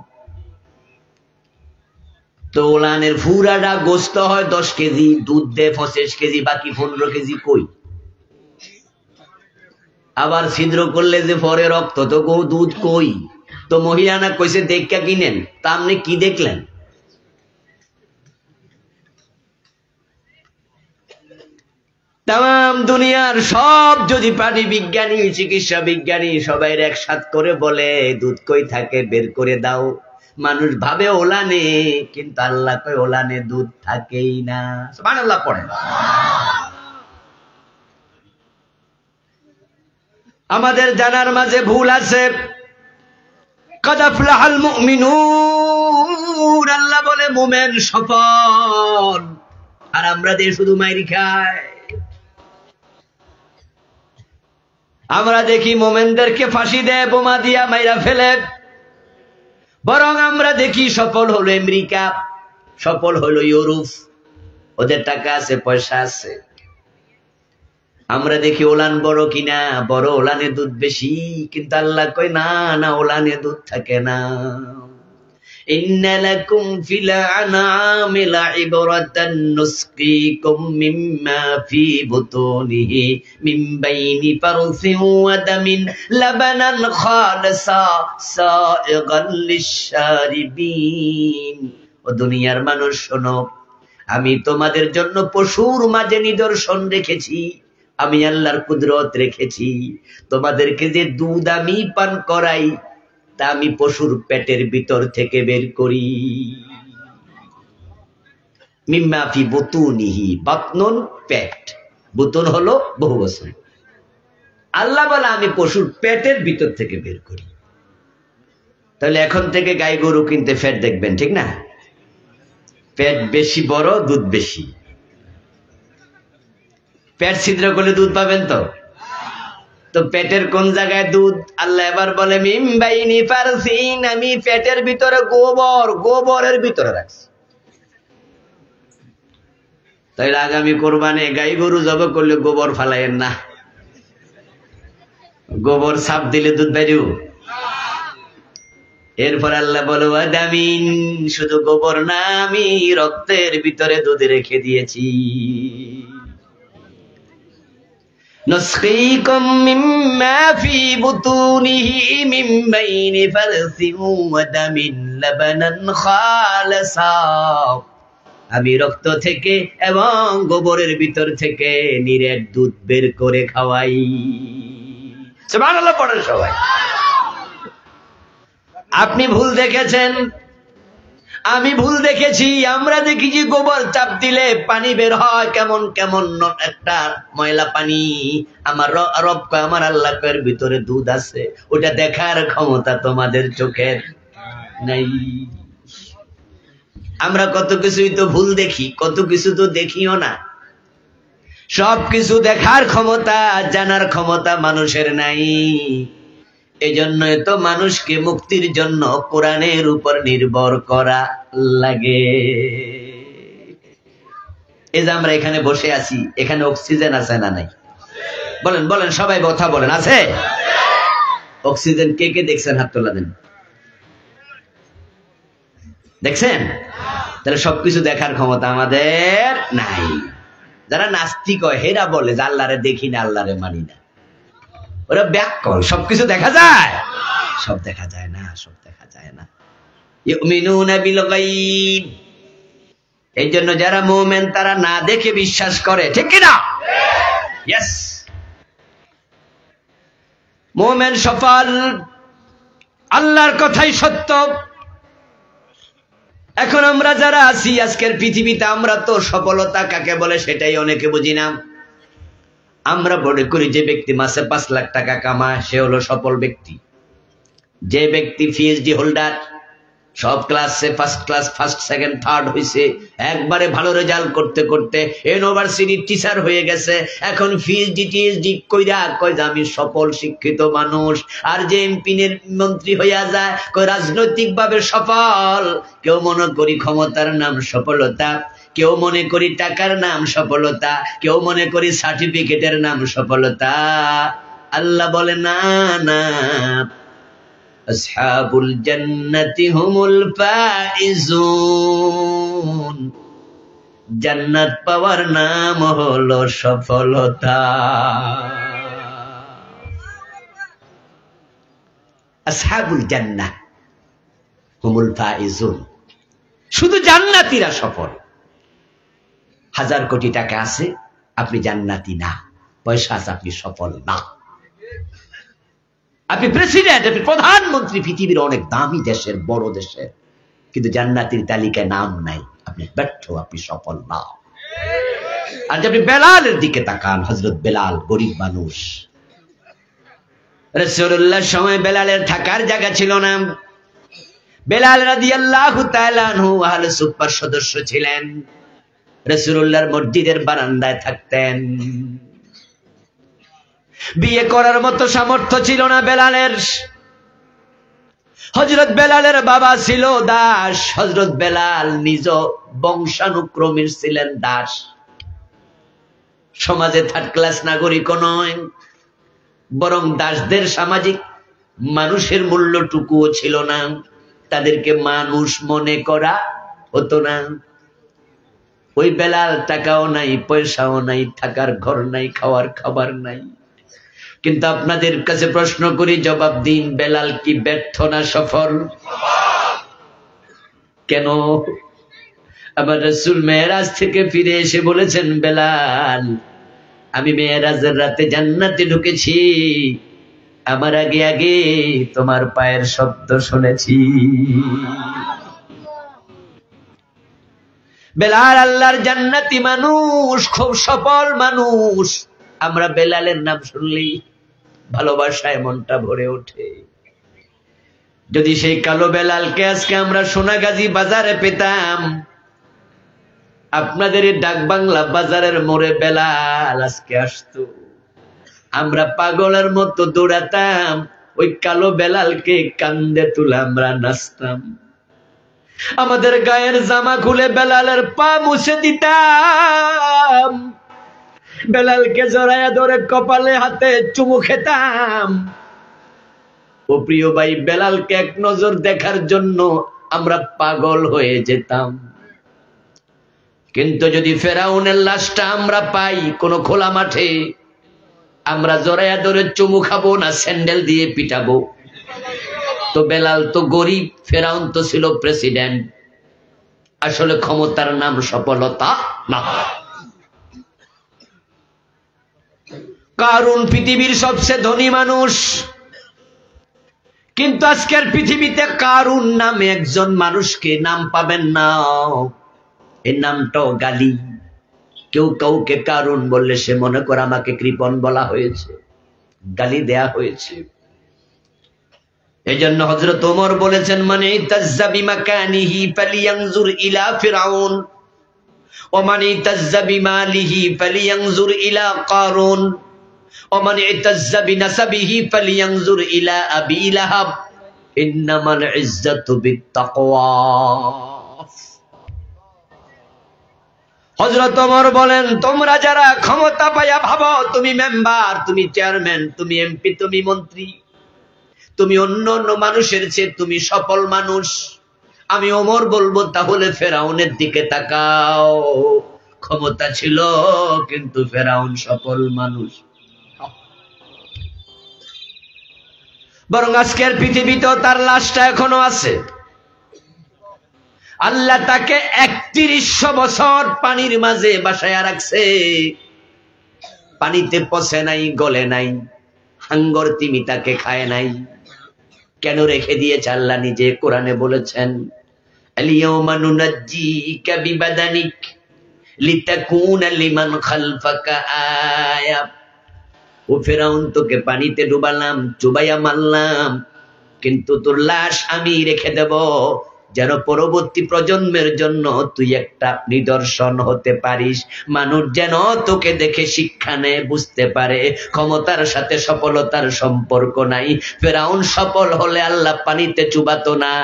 তো ওলানের পুরাটা গোস্ত হয় 10 কেজি, দুধ দেয় 25 কেজি, বাকি 15 কেজি কই? আবার ছিদ্র করলে যে পরে রক্ত, তো দুধ কই? তো মহিলা না কইছে দেখা কিনেন, তা আপনি কি দেখলেন? তাম দুনিয়ার সব যদি প্রাণী বিজ্ঞানী, চিকিৎসা বিজ্ঞানী সবাই একসাথ করে বলে দুধ কই থাকে বের করে দাও, মানুষ ভাবে ওলানে, কিন্তু আল্লাহ কয় ওলানে দুধ থাকেই না। সুবহানাল্লাহ পড়েন। আমাদের জানার মাঝে ভুল আছে। কাদ আফলাহাল মুমিনুন, আল্লাহ বলে মুমিন সফল, আর আমরা দিয়ে শুধু মাইরি খাই। আমরা দেখি মুমিনদেরকে ফাঁসি দেয়, বোমা দিয়া মাইরা ফেলে, বরং আমরা দেখি সফল হলো আমেরিকা, সফল হলো ইউরোপ, ওদের টাকা আছে, পয়সা আছে। আমরা দেখি ওলান বড় কিনা, বড় ওলানে দুধ বেশি, কিন্তু আল্লাহ কয় না না, ওলানে দুধ থাকে না। ইন্না লাকুম ফিল আনআমি লাইবরাতান নুসকিকুম মিম্মা ফি বুতুনিহি মিন বাইনি ফারসিন ওয়া দামিন লাবানান খালিসা সাইগান লিশ-শারিবিন। ও দুনিয়ার মানুষ শোনো, আমি তোমাদের জন্য পশুর মাঝে নিদর্শন রেখেছি, আমি আল্লাহর কুদরত রেখেছি। তোমাদেরকে যে দুধ আমি পান করাই, তা আমি পশুর পেটের ভিতর থেকে বের করি। মিম্মা ফি বুতুনিহি, বাতনুন পেট, বুতুন হলো বহুবচন। আল্লাহ বলে আমি পশুর পেটের ভিতর থেকে বের করি। তাহলে এখন থেকে গাই গরু কিনতে ফ্যাট দেখবেন, ঠিক না? পেট বেশি বড়, দুধ বেশি। পেট ছিদ্র করলে দুধ পাবেন তো? তো পেটের কোন জায়গায় দুধ? আল্লাহ এবার বলে মিম বাইনি ফারসিন, আমি পেটের ভিতরে গোবরের ভিতরে রাখছি। তাই আগামী কোরবানে গাই গরু জবাই করলে গোবর ফালাইয়েন না, গোবর ছাপ দিলে দুধ বেরিয়ে। এরপর আল্লাহ বলো আদামিন, শুধু গোবর না, আমি রক্তের ভিতরে দুধ রেখে দিয়েছি। نسقيكم مما في بطونه من بين فرث ودم لبنا خالصا, আমি রক্ত থেকে এবং গোবরের ভিতর থেকে নিরেট দুধ বের করে খাওয়াই। সুবহানাল্লাহ পড়েন সবাই। আপনি ভুল দেখেছেন, আমি ভুল দেখেছি। আমরা দেখেছি গোবর চাপ দিলে পানি বের হয়, কেমন কেমন একটা ময়লা পানি। আমার রব কয়, আমার আল্লাহ কয়ের ভিতরে দুধ আছে, ওটা দেখার ক্ষমতা তোমাদের চোখের নাই। আমরা কত কিছুই তো ভুল দেখি, কত কিছু তো দেখিও না। সব কিছু দেখার ক্ষমতা, জানার ক্ষমতা মানুষের নাই। এজন্য তো মানুষকে মুক্তির জন্য কোরআনের উপর নির্ভর করা লাগে। এই যে আমরা এখানে বসে আছি, এখানে অক্সিজেন আছে না নাই? বলেন বলেন, সবাই কথা বলেন, আছে? অক্সিজেন কে কে দেখছেন? হাত তোলা দেন। দেখছেন? তাহলে সবকিছু দেখার ক্ষমতা আমাদের নাই। যারা নাস্তিক হয় হেরা বলে যে আল্লাহরে দেখি না, আল্লাহরে মানি না। ওরা ব্যাককল, সবকিছু দেখা যায়? সব দেখা যায় না, সব দেখা যায় না। ইউমিনুনা বিল গায়ব, এই জন্য যারা মুমিন তারা না দেখে বিশ্বাস করে, ঠিক কি না? ইয়েস, মুমিন সফল, আল্লাহর কথাই সত্য। এখন আমরা যারা আছি আজকের পৃথিবীতে, আমরা তো সফলতা কাকে বলে সেটাই অনেকে বুঝি না। আমরা মনে করি যে ব্যক্তি মাসে 5 লাখ টাকা কামায় সে হলো সফল ব্যক্তি। যে ব্যক্তি পিএইচডি হোল্ডার, সব ক্লাসে first class, first second third হয়েছে, একবারে ভালো রেজাল্ট করতে করতে ইউনিভার্সিটির টিচার হয়ে গেছে, এখন পিএইচডি টিএইচডি কইরা কয় যে আমি সফল শিক্ষিত মানুষ। আর যে এমপি মন্ত্রী হইয়া যায় কয় রাজনৈতিক ভাবে সফল। কেউ মনে করি ক্ষমতার নাম সফলতা, কেউ মনে করি টাকার নাম সফলতা, কেউ মনে করি সার্টিফিকেটের নাম সফলতা। আল্লাহ বলে না না, আসহাবুল জান্নাতি হুমুল ফাইজুন, জান্নাত পাওয়ার নাম হলো সফলতা। আসহাবুল জান্নাহ হুমুল ফাইজুন, শুধু জান্নাতীরা সফল। 1000 কোটি টাকা আছে, আপনি জান্নাতি না। পয়সা আছে, আপনি সফল না। আপনি প্রেসিডেন্ট, আপনি প্রধানমন্ত্রী, পৃথিবীর অনেক দামি দেশের, বড় দেশের, কিন্তু জান্নাতীর তালিকায় নাম নাই, আপনি ব্যর্থ, আপনি সফল না। আর যদি আপনি বেলালের দিকে তাকান, হযরত বেলাল গরিব মানুষ, রাসূলুল্লাহর সময় বেলালের থাকার জায়গা ছিল না। বেলাল রাদিয়াল্লাহু তাআলা আনহু আহলে সুফফার সদস্য ছিলেন। রাসূলুল্লাহর মসজিদের বারান্দায় থাকতেন। বিয়ে করার মতো সামর্থ্য ছিল না বেলালের। হযরত বেলালের বাবা ছিল দাস। হযরত বেলাল নিজ বংশানুক্রমে ছিলেন দাস। সমাজে থার্ড ক্লাস নাগরিকও নয়, বরং দাসদের সামাজিক মানুষের মূল্যটুকুও ছিল না। তাদেরকে মানুষ মনে করা হতো না। ওই বেলাল টাকাও নাই, পয়সাও নাই, থাকার ঘর নাই, খাওয়ার খাবার নাই। কিন্তু আপনাদের কাছে প্রশ্ন করি, জবাব দিন, বেলাল কি ব্যর্থ না সফল? কেন? আবার রাসূল মেরাজ থেকে ফিরে এসে বলেছেন, বেলাল আমি মেরাজের রাতে জান্নাতে ঢুকেছি, আমার আগে আগে তোমার পায়ের শব্দ শুনেছি। বেলাল আল্লাহর জান্নাতি মানুষ, খুব সফল মানুষ। আমরা বেলালের নাম শুনলেই ভালোবাসায় মনটা ভরে ওঠে। যদি সেই কালো বেলালকে আজকে আমরা সোনাগাজী বাজারে পেতাম, আপনাদের ডাক বাংলা বাজারের মোড়ে বেলাল আজকে আসতো, আমরা পাগলের মতো দৌড়াতাম, ওই কালো বেলালকে কান্দে তুলে আমরা নাচতাম। আমাদের গায়ের জামা খুলে বেলালের পা মুছে দিতাম, বেলালকে জড়াইয়া ধরে কপালে হাতে চুমু খেতাম। ও প্রিয় ভাই, বেলালকে এক নজর দেখার জন্য আমরা পাগল হয়ে যেতাম। কিন্তু যদি ফেরাউনের লাশটা আমরা পাই কোন খোলা মাঠে, আমরা জড়াইয়া ধরে চুমু খাবো না স্যান্ডেল দিয়ে পিটাবো? তো বেলাল তো গরিব, ফেরাউন তো ছিল প্রেসিডেন্ট। আসলে ক্ষমতার নাম সফলতা না। কারুন পৃথিবীর সবচেয়ে ধনী মানুষ, কিন্তু আজকের পৃথিবীতে কারুন নামে একজন মানুষকে নাম পাবেন না। এই নামটাও গালি। কেউ কাউকে কারুন বললে সে মনে করে আমাকে কৃপণ বলা হয়েছে, গালি দেয়া হয়েছে। এজন্য হযরত ওমর বলেছেন, মানে ইতাজ্জা বিমাকানিহি ফালিয়ানজুর ইলা ফিরাউন ওয়া মান ইতাজ্জা বিমালিহি ফালিয়ানজুর ইলা কারুন ওয়া মান ইতাজ্জা বিনাসাবিহি ফালিয়ানজুর ইলা আবি লাহাব ইন্নামাল ইজ্জাতু বিত্তাকওয়া। হযরত ওমর বলেন, তোমরা যারা ক্ষমতা পাইয়া ভাবো তুমি মেম্বার, তুমি চেয়ারম্যান, তুমি এমপি, তুমি মন্ত্রী, তুমি অন্য অন্য মানুষের চেয়ে তুমি সফল মানুষ, আমি ওমর বলবো তাহলে ফেরাউনের দিকে তাকাও। ক্ষমতা ছিল কিন্তু ফেরাউন সফল মানুষ। বরং আজকের পৃথিবীতেও তার লাশটা এখনো আছে। আল্লাহ তাকে ৩১০০ বছর পানির মাঝে বাসায়া রাখছে, পানিতে পচে নাই, গলে নাই, হাঙ্গর তিমি তাকে খায় নাই। কেন রেখে দিয়েছে? আল্লাহ নিজে কোরআনে বলেছেন, আলিয়াউমা নুনাজ্জিকা বিবাদানিক লিতাকুনা লিমান খালফাকা আয়া। ও ফেরাউন, তোকে পানিতে ডুবালাম, চুবাইয়া মারলাম, কিন্তু তোর লাশ আমি রেখে দেব যেন পরবর্তী প্রজন্মের জন্য তুই একটা নিদর্শন হতে পারিস। মানুষ যেন তোকে দেখে শিক্ষা নেয়, বুঝতে পারে ক্ষমতার সাথে সফলতার সম্পর্ক নাই। ফেরাউন সফল হলে আল্লাহ পানিতে চুবাতো না,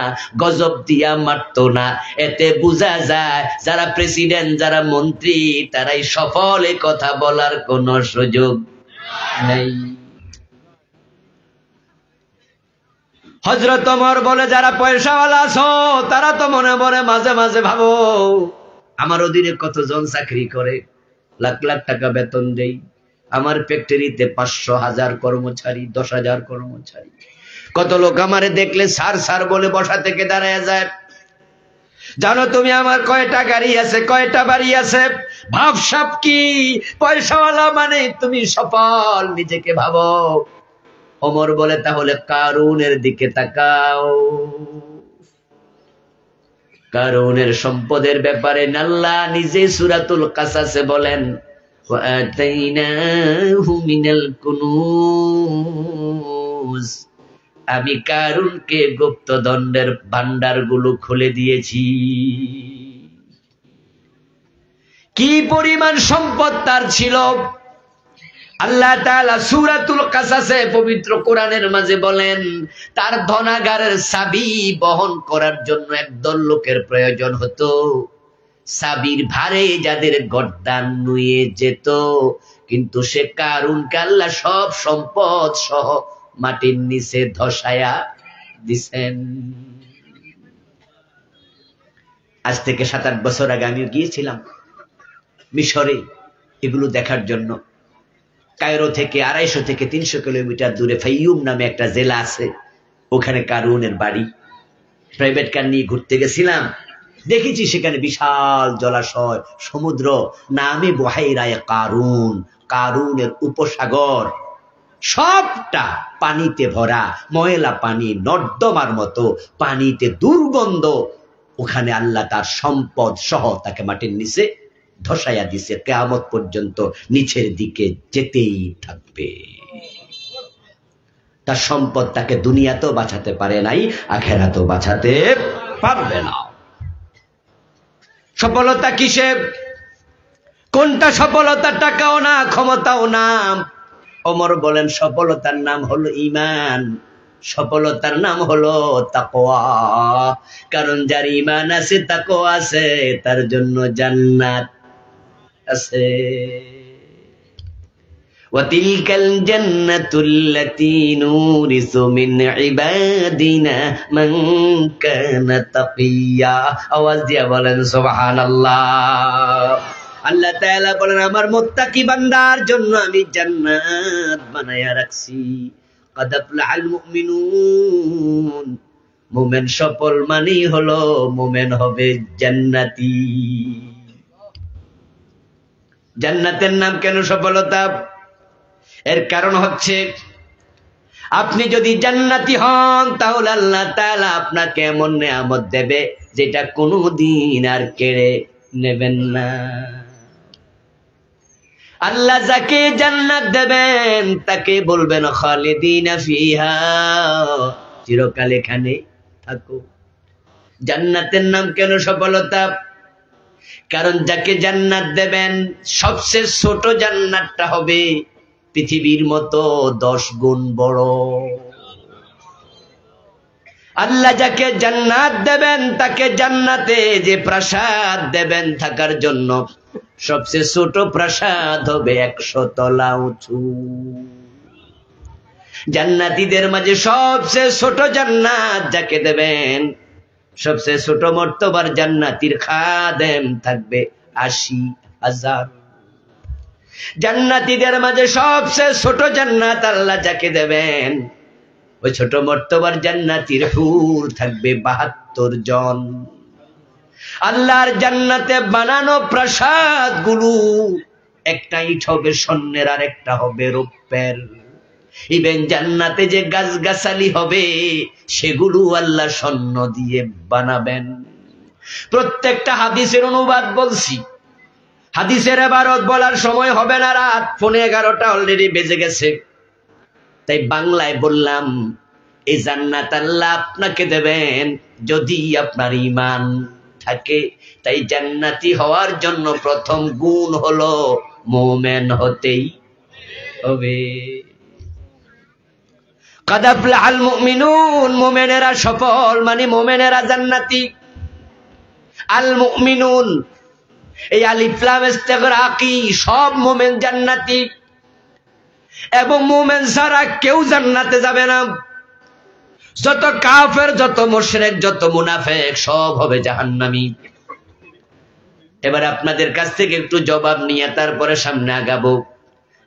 গজব দিয়া মারতো না। এতে বোঝা যায় যারা প্রেসিডেন্ট, যারা মন্ত্রী, তারাই সফল, এ কথা বলার কোনো সুযোগ নেই। হযরত ওমর বলে, যারা পয়সাওয়ালা আছো তারা তো মনে মনে মাঝে মাঝে ভাবো, আমার অধীনে কতজন চাকরি করে, লাখ লাখ টাকা বেতন দেই, আমার ফ্যাক্টরিতে ৫০০,০০০ কর্মচারী, ১০,০০০ কর্মচারী, কত লোক আমারে দেখলে স্যার স্যার বলে বসা থেকে দাঁড়ায় যায়। জানো তুমি আমার কয়টা গাড়ি আছে, কয়টা বাড়ি আছে? ভাবসাব কি? পয়সাওয়ালা মানে তুমি সফল, নিজেকে ভাবো। ওমর বলে, তাহলে কারুনের দিকে তাকাও। কারুনের সম্পদের ব্যাপারে আল্লাহ নিজে সূরাতুল কাসাসে বলেন, ওয়া আতাইনাহু মিনাল কুনুজ নিউজ, আমি কারুনকে গুপ্তদণ্ডের ভান্ডারগুলো খুলে দিয়েছি। কি পরিমাণ সম্পদ তার ছিল! আল্লাহ তাআলা সূরাতুল কাসাসে পবিত্র কোরআনের মাঝে বলেন, তার ধনাগারের চাবি বহন করার জন্য একদল লোকের প্রয়োজন হতো। চাবির ভারে যাদের গর্দান নুয়ে যেত, কিন্তু সে কারুনকে আল্লাহ সব সম্পদ সহ মাটির নিচে ধসায়া দিছেন। আজ থেকে 7-8 বছর আগে আমিও গিয়েছিলাম মিশরে এগুলো দেখার জন্য। কায়রো থেকে 250 থেকে 300 কিলোমিটার দূরে ফাইয়ুম নামে একটা জেলা আছে, ওখানে কারুনের বাড়ি। প্রাইভেট কার নিয়ে ঘুরতে গেছিলাম, দেখেছি সেখানে বিশাল জলাশয়, সমুদ্র, নামে বুহাইরায়ে কারুন, কারুনের উপসাগর, সবটা পানিতে ভরা, ময়লা পানি, নর্দমার মতো পানিতে দুর্গন্ধ। ওখানে আল্লাহ তার সম্পদ সহ তাকে মাটির নিচে ধসাইয়া দিছে, কিয়ামত পর্যন্ত নিচের দিকে যেতেই থাকবে। তার সম্পদ তাকে দুনিয়াতেও বাঁচাতে পারে নাই, আখিরাতেও বাঁচাতে পারবে না। সফলতা কিসে? কোনটা সফলতা? টাকাও না, ক্ষমতাও না। ওমর বলেন সফলতার নাম হলো ঈমান, সফলতার নাম হলো তাকওয়া। কারণ যার ঈমান আছে, তাকওয়া আছে, তার জন্য জান্নাত আছে। ওয়াতিলকাল জান্নাতুল্লাতী নুরিসু মিন ইবাদিনা মান কানা তাকিয়া। আওয়াজ দিয়ে বলেন সুবহানাল্লাহ। আল্লাহ তাআলা বলেন, আমার মুত্তাকি বান্দার জন্য আমি জান্নাত বানায়া রাখছি। কাদ আফলাহাল মুমিনুন, মুমিন সফল মানেই হলো মুমিন হবে জান্নাতি। জান্নাতের নাম কেন সফলতা? এর কারণ হচ্ছে, আপনি যদি জান্নাতি হন তাহলে আল্লাহ তাআলা আপনাকে এমন নেয়ামত দেবে যেটা কোনোদিন আর কেড়ে নেবেন না। আল্লাহ যাকে জান্নাত দেবেন তাকে বলবেন খালিদিনা ফিহা, চিরকাল এখানে থাকো। জান্নাতের নাম কেন সফলতা? কারণ যাকে জান্নাত দেবেন সবচেয়ে ছোট জান্নাতটা হবে পৃথিবীর মতো 10 গুণ বড়। আল্লাহ যাকে জান্নাত দেবেন তাকে জান্নাতে যে প্রাসাদ দেবেন থাকার জন্য, সবচেয়ে ছোট প্রাসাদ হবে 100 তলা উঁচু। জান্নাতীদের মাঝে সবচেয়ে ছোট জান্নাত যাকে দেবেন, সবচেয়ে ছোট মর্তবার জান্নাতীর খাদেম থাকবে 80,000। জান্নাতীদের মাঝে সবচেয়ে ছোট জান্নাত আল্লাহ যাকে দেবেন, ওই ছোট মর্তবার জান্নাতীর হুর থাকবে 72 জন। আল্লাহর জান্নাতে বানানো প্রাসাদ গুলো একটা ইট হবে স্বর্ণের, আর একটা হবে রৌপ্যের। ইভেন জান্নাতে যে গাছগাছালি হবে সেগুলো আল্লাহ স্বর্ণ দিয়ে বানাবেন। প্রত্যেকটা হাদিসের অনুবাদ বলছি, হাদিসের ইবারত বলার সময় হবে না, রাত 11:15 অলরেডি বেজে গেছে। তাই বাংলায় বললাম, এই জান্নাত আল্লাহ আপনাকে দেবেন যদি আপনার ঈমান থাকে। তাই জান্নাতি হওয়ার জন্য প্রথম গুণ হলো মুমিন হতেই হবে। কাদ আফলাহাল মুমিনুন, মুমিনেরা সফল মানে মুমিনেরা জান্নাতি। আল মুমিনুন, এই আলিফ লাম ইস্তিগরাকি, সব মুমিন জান্নাতি। এবং মুমিন ছাড়া কেউ জান্নাতে যাবে না। যত কাফের, যত মুশরিক, যত মুনাফিক সব হবে জাহান্নামী। এবার আপনাদের কাছ থেকে একটু জবাব নিয়ে তারপরে সামনে আগাবো।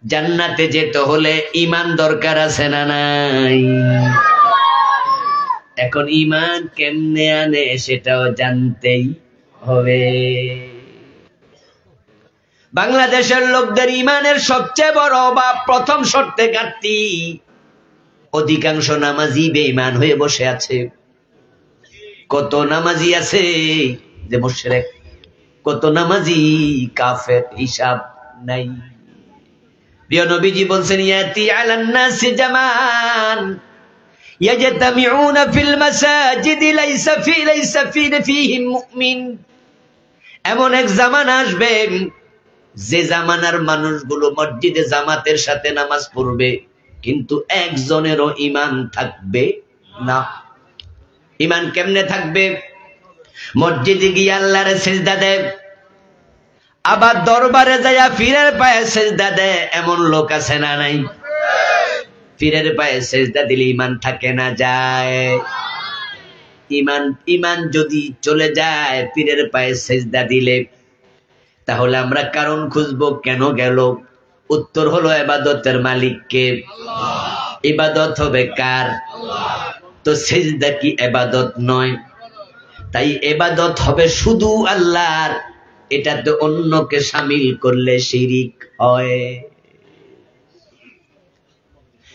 জান্নাতে যেতে হলে ঈমান দরকার আছে না নাই? এখন ঈমান কেমনে আনে সেটাও জানতেই হবে। বাংলাদেশের লোকদের ঈমানের সবচেয়ে বড় অভাব, প্রথম শর্তে ঘাটতি। অধিকাংশ নামাজি বেঈমান হয়ে বসে আছে। কত নামাজি আছে যে মুশরিক, কত নামাজি কাফের, হিসাব নাই। প্রিয় নবীজি বলছেন ইয়াতি আলান নাসি জামান ইয়াজতামিউনা ফিল মাসাজিদ লাইসা ফিহিম মুমিন। এমন এক জামানা আসবে যে জামানার মানুষগুলো মসজিদে জামাতের সাথে নামাজ পড়বে, কিন্তু একজনেরও ঈমান থাকবে না। ঈমান কেমনে থাকবে? মসজিদে গিয়ে আল্লাহর সিজদা দেয়, আবার দরবারে যাইয়া পীরের পায়ে সিজদা দেয়। এমন লোক আছে না নাই? পীরের পায়ে সিজদা দিলে ঈমান থাকে না যায়? ঈমান যদি চলে যায় পীরের পায়ে সিজদা দিলে, তাহলে আমরা কারণ খুঁজবো কেন গেল। উত্তর হলো ইবাদতের মালিক কে? ইবাদত হবে কার? তো সিজদা কি ইবাদত নয়? তাই ইবাদত হবে শুধু আল্লাহর। এটাতে অন্যকে শামিল করলে শিরিক হয়।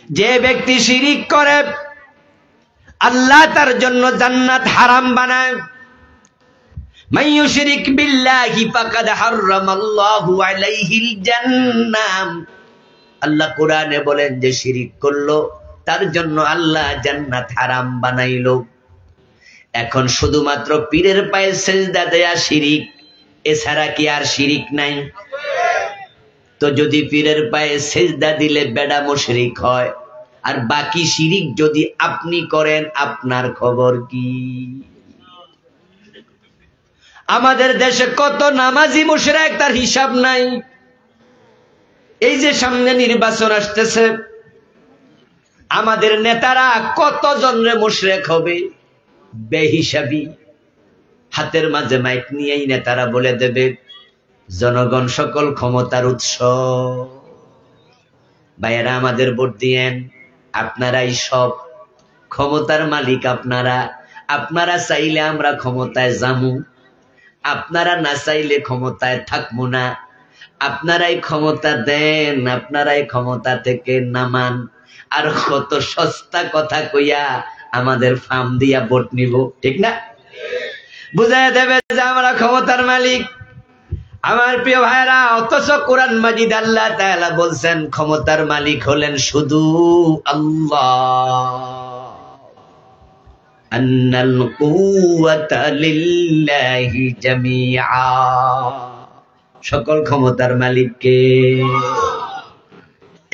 যে ব্যক্তি শিরিক করে আল্লাহ তার জন্য জান্নাত হারাম বানায়। মান ইউশরিক বিল্লাহি ফাকাদ হারামাল্লাহু আলাইহিল জান্নাহ। আল্লাহ কোরআনে বলেন যে শিরিক করলো তার জন্য আল্লাহ জান্নাত হারাম বানাইলো। এখন শুধুমাত্র পীরের পায়ে সিজদা দেয়া শিরিক, এছাড়া কি আর শিরিক নাই? তো যদি পীরের পায়ে সিজদা দিলে বেডা মুশরিক হয়, আর বাকি শিরিক যদি আপনি করেন আপনার খবর কি? আমাদের দেশে কত নামাজি মুশরিক তার হিসাব নাই। এই যে সামনে নির্বাচন আসতেছে, আমাদের নেতারা কতজনরে মুশরিক হবে বেহিসাবি। হাতের মাঝে মাইক নিয়েই নেতারা বলে দেবে জনগণ সকল ক্ষমতার উৎস। ভাইয়েরা আমাদের ভোট দিয়েন, আপনারাই সব ক্ষমতার মালিক। আপনারা চাইলে আমরা ক্ষমতায় যামু, আপনারা না চাইলে ক্ষমতায় থাকবো না। আপনারাই ক্ষমতা দেন, আপনারাই ক্ষমতা থেকে নামান। আর কত সস্তা কথা কইয়া আমাদের ফার্ম দিয়া ভোট নিব, ঠিক না? বুঝাই দেবে যে আমরা ক্ষমতার মালিক। আমার প্রিয় ভাইরা, অথচ কোরআন মাজিদ আল্লাহ তাআলা বলছেন ক্ষমতার মালিক হলেন শুধু আল্লাহ। আন্নাল কুওয়াতা লিল্লাহি জামিআ। সকল ক্ষমতার মালিক কে?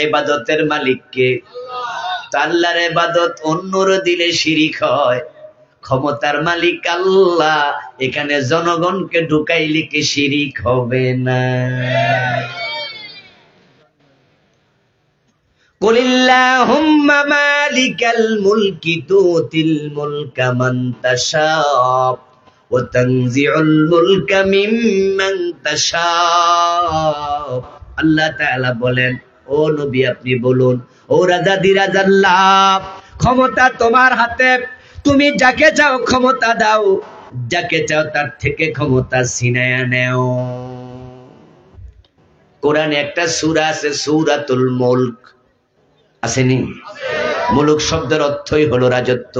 ইবাদতের মালিক কে? তো আল্লাহর ইবাদত অন্যর দিলে শিরিক হয়। ক্ষমতার মালিক আল্লাহ, এখানে জনগণকে ঢুকাইলে কি শিরিক হবে না? কুলিল্লাহুম্মা মালিকাল মুলকি তুতিল মুলকা মান তাশা ওয়া তানজিউল মুলকা মিম্মান তাশা। আল্লাহ তাআলা বলেন, ও নবী আপনি বলুন, ও রাজাদিরাজ আল্লাহ, ক্ষমতা তোমার হাতে। তুমি যাকে চাও ক্ষমতা দাও, যাকে চাও তার থেকে ক্ষমতা ছিনায়া নেও। কোরআনে একটা সূরা আছে সূরাতুল মুলক, আসেনি? মুলক শব্দের অর্থই হলো রাজত্ব।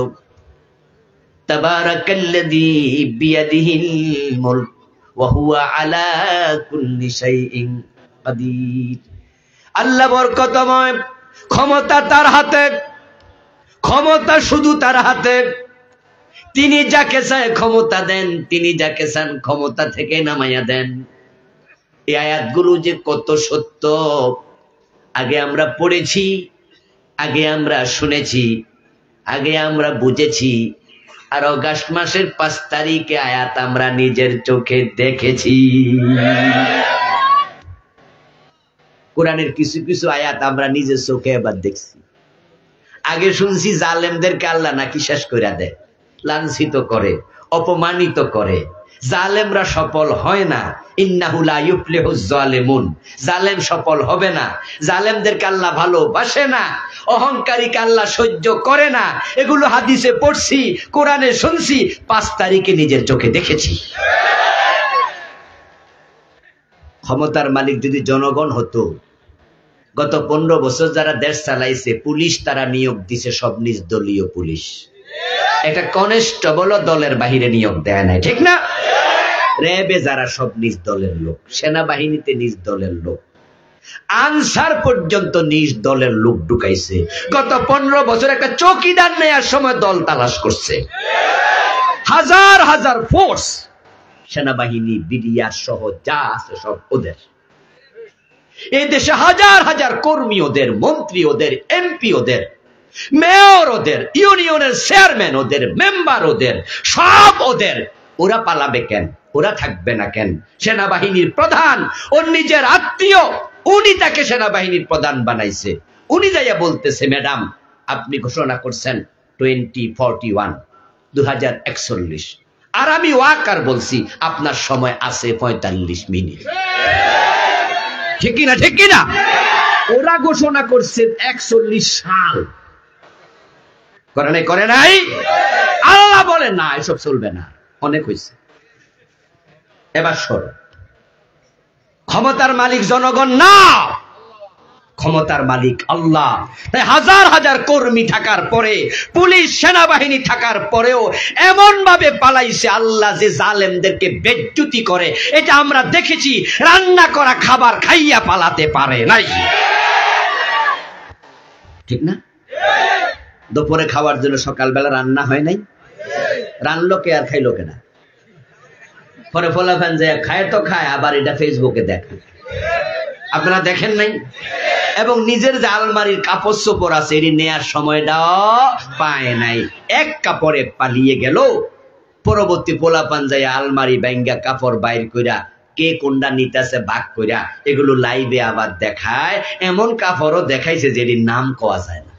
তাবারাকাল্লাযী বিয়াদিহিল মুলক ওয়া হুয়া আলা কুল্লি শাইইন কাদির। আল্লাহ বরকতময়, ক্ষমতা তার হাতে, ক্ষমতা শুধু তার হাতে। তিনি যাকে চায় ক্ষমতা দেন, তিনি যাকে চান ক্ষমতা থেকে নামাইয়া দেন। এই আয়াতগুলো যে কত সত্য আগে আমরা পড়েছি, আগে আমরা শুনেছি, আগে আমরা বুঝেছি। আর অগাস্ট মাসের 5 তারিখে আয়াত আমরা নিজের চোখে দেখেছি। কোরআনের কিছু কিছু আয়াত আমরা নিজের চোখে এবার দেখছি। আগে শুনছি জালেমদেরকে আল্লাহ নাকি শেষ করে দেয়, লাঞ্ছিত করে, অপমানিত করে। জালেমরা সফল হয় না। ইন্নাহু লা ইউফলিহুজ জালিমুন। জালেম সফল হবে না। জালেমদেরকে আল্লাহ ভালোবাসে না, অহংকারীকে আল্লাহ সহ্য করে না। এগুলো হাদিসে পড়ছি, কোরআনে শুনছি, 5 তারিখে নিজের চোখে দেখেছি। ক্ষমতার মালিক যদি জনগণ হতো, গত 15 বছর যারা দেশ চালাইছে, পুলিশ তারা নিয়োগ দিছে সব নিজ দলীয় পুলিশ। একটা কনস্টেবল দলের বাহিরে নিয়োগ দেয় নাই, ঠিক না? র্যাবে যারা সব নিজ দলের লোক, সেনাবাহিনীতে নিজ দলের লোক। আনসার পর্যন্ত নিজ দলের লোক ঢুকাইছে। গত 15 বছর একটা চৌকিদার নেয়ার সময় দল তালাশ করছে। হাজার হাজার ফোর্স, সেনাবাহিনী, বিডিআর সহ যা আছে সব ওদের। এই দেশে হাজার হাজার কর্মী ওদের, মন্ত্রী ওদের, এমপি ওদের, মেয়র ওদের, ইউনিয়নের চেয়ারম্যান ওদের, মেম্বার ওদের, সব ওদের। ওরা পালাবে কেন? ওরা থাকবে না কেন? সেনাবাহিনীর প্রধান ওর নিজের আত্মীয়, উনি তাকে সেনাবাহিনীর প্রধান বানাইছে। উনি যাইয়া বলতেছে, ম্যাডাম আপনি ঘোষণা করছেন 2041, 2041, আর আমি ওয়াকার বলছি আপনার সময় আছে 45 মিনিট। ঠিক কিনা? ঠিক কিনা? ওরা ঘোষণা করছে 41 সাল। করে নাই? করে নাই? আল্লাহ বলে না, এসব চলবে না, অনেক হয়েছে, এবার সর। ক্ষমতার মালিক জনগণ না, ক্ষমতার মালিক আল্লাহ। তাই হাজার হাজার কর্মী থাকার পরে, পুলিশ সেনাবাহিনী থাকার পরেও এমন ভাবে পালাইছে। আল্লাহ যে জালেমদেরকে বেজ্জতি করে এটা আমরা দেখেছি। রান্না করা খাবার খাইয়া পালাতে পারে নাই, ঠিক না? দুপুরে খাওয়ার জন্য সকালবেলা রান্না হয় নাই, রান্নলো কে আর খাইলো কেনা? পরে ফলাফান যে খায় তো খায়, আবার এটা ফেসবুকে দেখে, আপনারা দেখেন নাই? এবং নিজের যে আলমারির কাপড় চোপড় আছে এটি নেয়ার সময়টাও পায় নাই, এক কাপড়ে পালিয়ে গেল। পরবর্তী পোলাপান যায় আলমারি ব্যাঙ্গা কাপড় বাইর কইরা কে কোনটা নিতেছে ভাগ কইরা এগুলো লাইভে আবার দেখায়। এমন কাপড়ও দেখাইছে যেটির নাম কোয়া যায় না।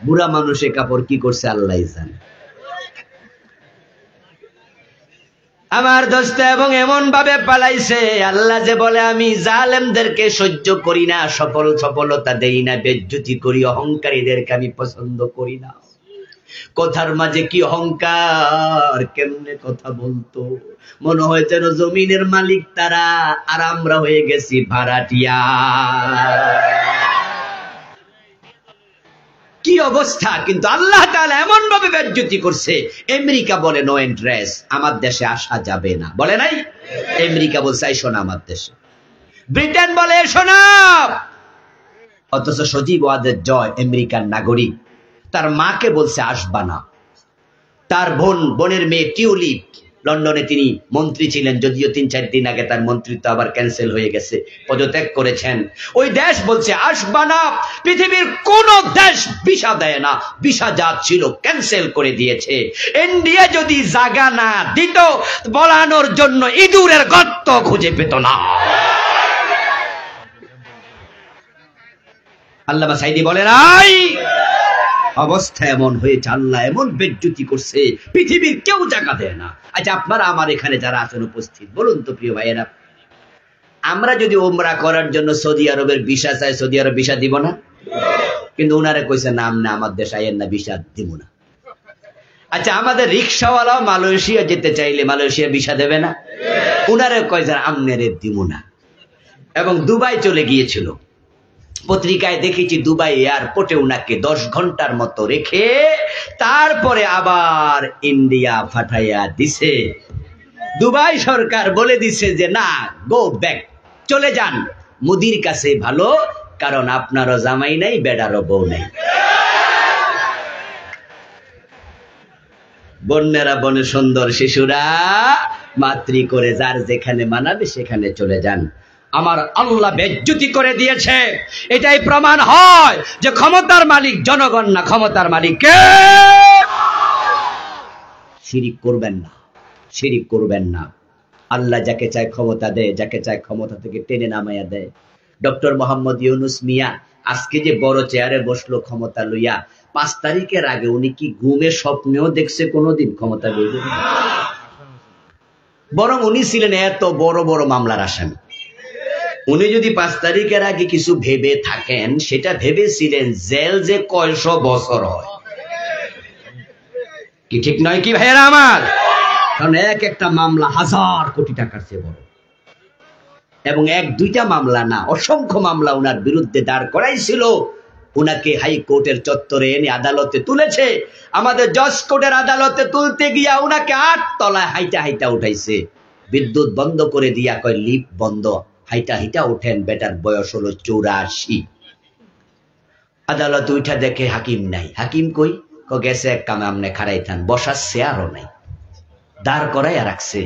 বুড়া মানুষের কাপড় কি করছে আল্লাহ জানে। আমার দোস্ত, এবং এমন ভাবে পালাইছে আল্লাহ যে বলে আমি জালেমদেরকে সহ্য করি না, সফলতা দেই না, বেজ্জতি করি, অহংকারীদেরকে আমি পছন্দ করি না। কথার মাঝে কি অহংকার, কেমনে কথা বলতো, মনে হয় যেন জমিনের মালিক তারা আর আমরা হয়ে গেছি ভাড়াটিয়া। কি অবস্থা! কিন্তু আল্লাহ তাআলা এমন ভাবে বেজ্জতি করছে। আমেরিকা বলে নো এন্ট্রেস, আমার দেশে আসা যাবে না, বলে নাই? আমেরিকা বলছে এসো না আমার দেশে। ব্রিটেন বলে এসো না। অথচ সজীব ওয়াজের জয় আমেরিকার নাগরিক তার মাকে বলছে আসবা না। তার বোনের মেয়ে টিউলিপ, লন্ডনে তিনি মন্ত্রী ছিলেন, যদিও 3-4 দিন আগে তার মন্ত্রিত্ব আবার ক্যান্সেল হয়ে গেছে, পদত্যাগ করেছেন। ওই দেশ বলছে আসবা না। পৃথিবীর কোন দেশ ভিসা দেয় না, ভিসা যা ছিল ক্যান্সেল করে দিয়েছে। ইন্ডিয়া যদি জায়গা না দিত, বলানোর জন্য ইঁদুরের গর্ত খুঁজে পেত না। আল্লামা সাইদি বলে নাই অবস্থা এমন হয়েছে, আল্লাহ এমন বেজ্জতি করছে, পৃথিবীর কেউ জায়গা দেয় না। আচ্ছা, আপনারা আমার এখানে যারা আছেন উপস্থিত, বলুন তো প্রিয় ভাইয়েরা, আমরা যদি ওমরা করার জন্য সৌদি আরবের ভিসা চাই, সৌদি আরব ভিসা দিব না? কিন্তু উনারে কইছে নাম না, আমার দেশ আইয়ের না, ভিসা দিব না। আচ্ছা, আমাদের রিক্সাওয়ালাও মালয়েশিয়া যেতে চাইলে মালয়েশিয়া ভিসা দেবে না? উনারে কইছে আমনেরে দিব না। এবং দুবাই চলে গিয়েছিল, পত্রিকায় দেখেছি দুবাই এয়ারপোর্টে উনাকে 10 ঘন্টার মতো রেখে তারপরে আবার ইন্ডিয়া পাঠাইয়া দিছে। দুবাই সরকার বলে দিছে যে না, গো ব্যাক, চলে যান, মুদির কাছে ভালো, কারণ আপনারও জামাই নাই, বেড়ারও বউ নাই। বন্যেরা বনে সুন্দর শিশুরা মাতৃ করে, যার যেখানে মানাবে সেখানে চলে যান। আমার আল্লাহ বেজ্জতি করে দিয়েছে। এটাই প্রমাণ হয় যে ক্ষমতার মালিক জনগণ না, ক্ষমতার মালিক কে? শিরিক করবেন না, শিরিক করবেন না। আল্লাহ যাকে চায় ক্ষমতা দেয়, যাকে চায় ক্ষমতা থেকে টেনে নামাইয়া দেয়। ডক্টর মোহাম্মদ ইউনুস মিয়া আজকে যে বড় চেয়ারে বসলো ক্ষমতা লইয়া, 5 তারিখের আগে উনি কি ঘুমে স্বপ্নেও দেখছে কোনোদিন ক্ষমতা লইবে? বরং উনি ছিলেন এত বড় বড় মামলার আসামি। উনি যদি 5 তারিখের আগে কিছু ভেবে থাকেন, সেটা ভেবেছিলেন জেল যে কয়শো বছর হয়। কি ঠিক নয় কি ভাইয়েরা আমার? কারণ এক একটা মামলা 1000 কোটি টাকার চেয়ে বড়, এবং 1-2টা মামলা না, অসংখ্য মামলা উনার বিরুদ্ধে দাঁড় করাইছিল। উনাকে হাইকোর্টের চত্বরে এনে আদালতে তুলেছে। আমাদের জজ কোর্টের আদালতে তুলতে গিয়া উনাকে 8 তলায় হাইটা হাইটা উঠাইছে। বিদ্যুৎ বন্ধ করে দিয়া কয় লিফট বন্ধ, হাইটা হাইটা ওঠেন, বেটার বয়স হলো 84। আদালত উঠা দেখে হাকিম নাই। হাকিম কই? গেছে এক কামে, আমনে খাড়াই থান, বসার চেয়ারও নাই, দাঁড় করাইয়া রাখছে।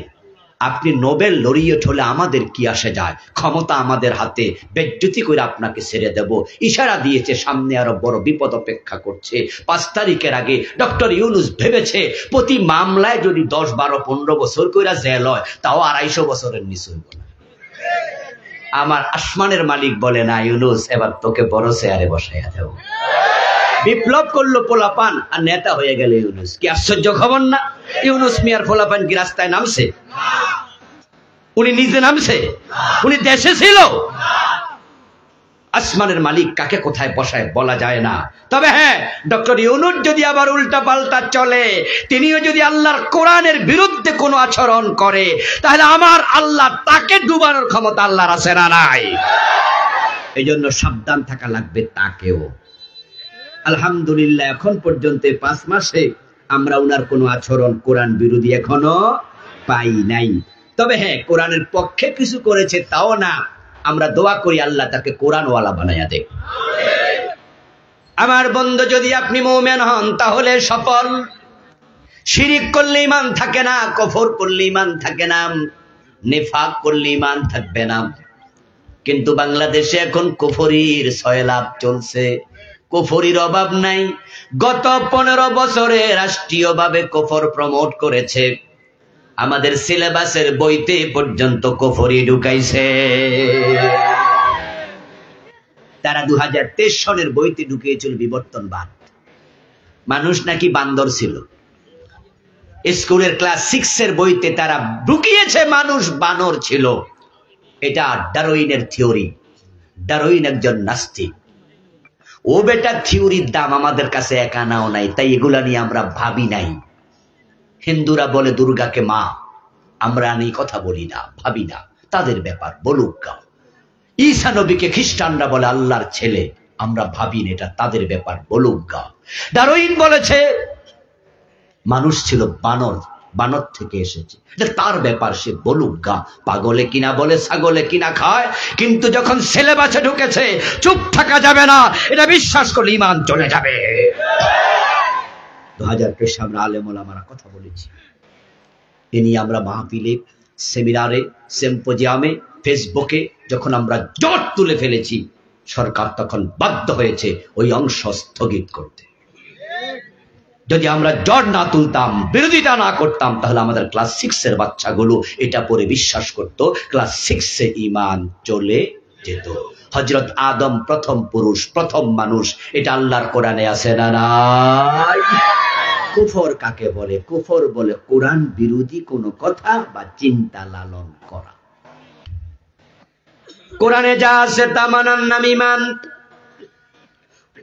আপনি নোবেল লরিয়েট হলে আমাদের কি আসে যায়, ক্ষমতা আমাদের হাতে, বেজ্জতি করে আপনাকে ছেড়ে দেব। ইশারা দিয়েছে সামনে আরো বড় বিপদ অপেক্ষা করছে। 5 তারিখের আগে ডক্টর ইউনুস ভেবেছে প্রতি মামলায় যদি 10, 12, 15 বছর কইরা জেল হয়, তাও 250 বছরের নিচে হইব না। আমার আসমানের মালিক বলে, না ইউনুস, এবার তোকে বড় চেয়ারে বসাইয়া দেব। বিপ্লব করলো পোলাপান, আর নেতা হয়ে গেল ইউনুস। কি আশ্চর্য খবর না? ইউনুস মিয়ার পোলাপান কি রাস্তায় নামছে? উনি নিজে নামছে? উনি দেশে ছিল? আসমানের মালিক কাকে কোথায় বসায় বলা যায় না। তবে হ্যাঁ, ডক্টর ইউনুস যদি আবার উল্টা পাল্টা চলে, তিনিও যদি আল্লাহর কোরআনের বিরুদ্ধে কোনো আচরণ করে, তাহলে আমার আল্লাহ তাকে ডুবানোর ক্ষমতা আল্লাহর আছে না নাই? এই জন্য সাবধান থাকা লাগবে তাকেও। আলহামদুলিল্লাহ এখন পর্যন্ত 5 মাসে আমরা উনার কোনো আচরণ কোরআন বিরোধী এখনো পাই নাই। তবে হ্যাঁ, কোরআনের পক্ষে কিছু করেছে তাও না, আমরা দোয়া করি আল্লাহ তাকে কোরআনওয়ালা বানায়া দেখ। আমার বন্ধু, যদি আপনি মুমিন হন তাহলে সফল। শিরিক করলে ঈমান থাকে না, কুফর করলে ঈমান থাকে না, নিফাক করলে ঈমান থাকবে না। কিন্তু বাংলাদেশে এখন কুফরির সয়লাভ চলছে। কুফরির অভাব নাই। গত 15 বছরে রাষ্ট্রীয়ভাবে কুফর প্রমোট করেছে। আমাদের সিলেবাসের বইতে পর্যন্ত কুফরি ঢুকাইছে। তারা 2023 সনের বইতে ঢুকিয়েছিল বিবর্তনবাদ। মানুষ নাকি বান্দর ছিল। স্কুলের ক্লাস 6 এর বইতে তারা ঢুকিয়েছে মানুষ বানর ছিল। এটা ডারউইনের থিওরি। ডারউইন একজন নাস্তিক। ও বেটা, থিওরির দাম আমাদের কাছে এক আনাও নাই, তাই এগুলা নিয়ে আমরা ভাবি নাই। হিন্দুরা বলে দুর্গাকে মা, আমরা নিয়ে কথা বলি না, ভাবি না, তাদের ব্যাপার, বলুক গা। ঈসা নবীকে খ্রিস্টানরা বলে আল্লাহর ছেলে, আমরা ভাবি না, এটা তাদের ব্যাপার, বলুক গা। ডারউইন বলেছে মানুষ ছিল বানর, বানর থেকে এসেছে, এটা তার ব্যাপার, সে বলুক গা। পাগলে কিনা বলে, ছাগলে কিনা খায়, কিন্তু যখন সিলেবাসে ঢুকেছে চুপ থাকা যাবে না। এটা বিশ্বাস করলে ঈমান চলে যাবে। 2023 আমরা আলেম ওলামারা কথা বলেছি। এ নিয়ে আমরা মাহফিলে, সেমিনারে, সিম্পোজিয়ামে, ফেসবুকে যখন আমরা জট তুলে ফেলেছি, সরকার তখন বাধ্য হয়েছে ওই অংশ স্থগিত করতে। যদি আমরা জট না তুলতাম, বিরোধিতা না করতাম, তাহলে আমাদের ক্লাস 6 এর বাচ্চাগুলো এটা পরে বিশ্বাস করত ক্লাস 6 এ ঈমান চলে যেত। হযরত আদম প্রথম পুরুষ, প্রথম মানুষ, এটা আল্লাহর কোরআনে আছে না নাই? কুফর কাকে বলে? কুফর বলে কোরআন বিরোধী কোনো কথা বা চিন্তা লালন করা। কোরআনে যা আছে তা মানার নাম ঈমান।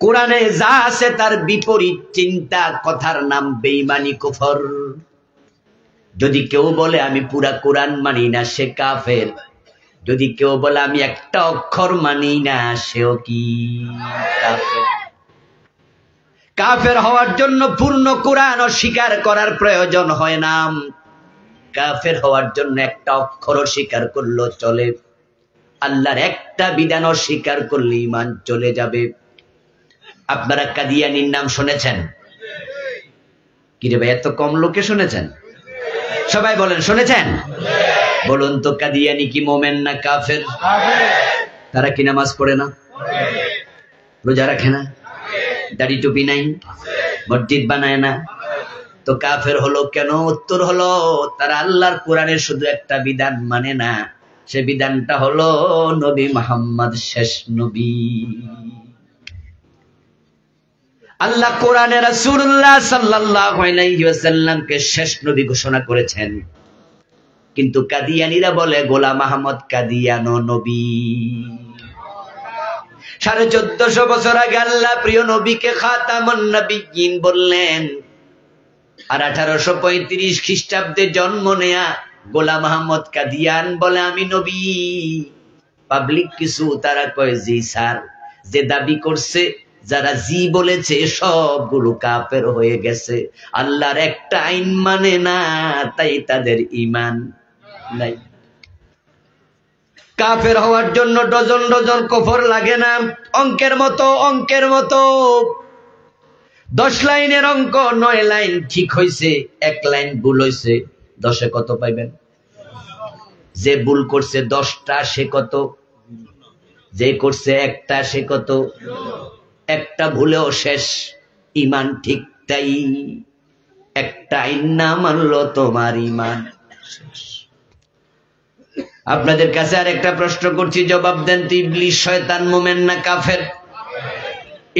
কোরআনে যা আছে তার বিপরীত চিন্তা, কথার নাম বেঈমানি, কুফর। যদি কেউ বলে আমি পুরা কোরআন মানি না, সে কাফের। যদি কেউ বলে আমি একটা অক্ষর মানি না, সেও কি কাফের। কাফের হওয়ার জন্য পূর্ণ কোরআন অস্বীকার করার প্রয়োজন হয় না। কাফের হওয়ার জন্য একটা অক্ষর অস্বীকার করলে চলে। আল্লাহর একটা বিধান অস্বীকার করলে ঈমান চলে যাবে। আপনারা কাদিয়ানির নাম শুনেছেন? কি রে ভাই, এত কম লোকে শুনেছেন? সবাই বলেন শুনেছেন? বলুন তো, কাদিয়ানি কি মোমেন না কাফের? তারা কি নামাজ পড়ে না, রোজা রাখে না, দাড়ি টুপি নাই, মসজিদ বানায় না, তো কাফের হলো কেন? উত্তর হলো তারা আল্লাহর কোরআনের শুধু একটা বিধান মানে না, সে বিধানটা হলো নবী মুহাম্মদ শেষ নবী। আল্লাহ কোরআনে রাসূলুল্লাহ সাল্লাল্লাহু আলাইহি ওয়াসাল্লামকে শেষ নবী ঘোষণা করেছেন, কিন্তু কাদিয়ানীরা বলে গোলাম আহমদ কাদিয়ানো নবী। 1450 বছর আগে আল্লাহ প্রিয় নবীকে খাতামুন নবিয়্যিন বললেন, আর 1835 খ্রিস্টাব্দে জন্ম নেয়া গোলাম আহমদ কাদিয়ান বলে আমি নবী। পাবলিক কিছু তারা কয় জি স্যার। যে দাবি করছে, যারা জি বলেছে সবগুলো কাফের হয়ে গেছে। আল্লাহর একটা আইন মানে না, তাই তাদের ঈমান নাই। কাফের হওয়ার জন্য ডজন ডজন কফর লাগে না, অঙ্কের মতো 10 লাইনের অঙ্ক 9 লাইন ঠিক হইছে, 1 লাইন ভুল হইছে, 10-এ কত পাইবেন? যে ভুল করছে 10টা সে কত? যে করছে একটা সে কত? একটা ভুলেও শেষ, ইমান ঠিক তাই। একটা আইন না মানলো তোমার ইমান শেষ। আপনাদের কাছে আরেকটা প্রশ্ন করছি, জবাব দেন তো। ইবলিস শয়তান মুমিন না কাফের?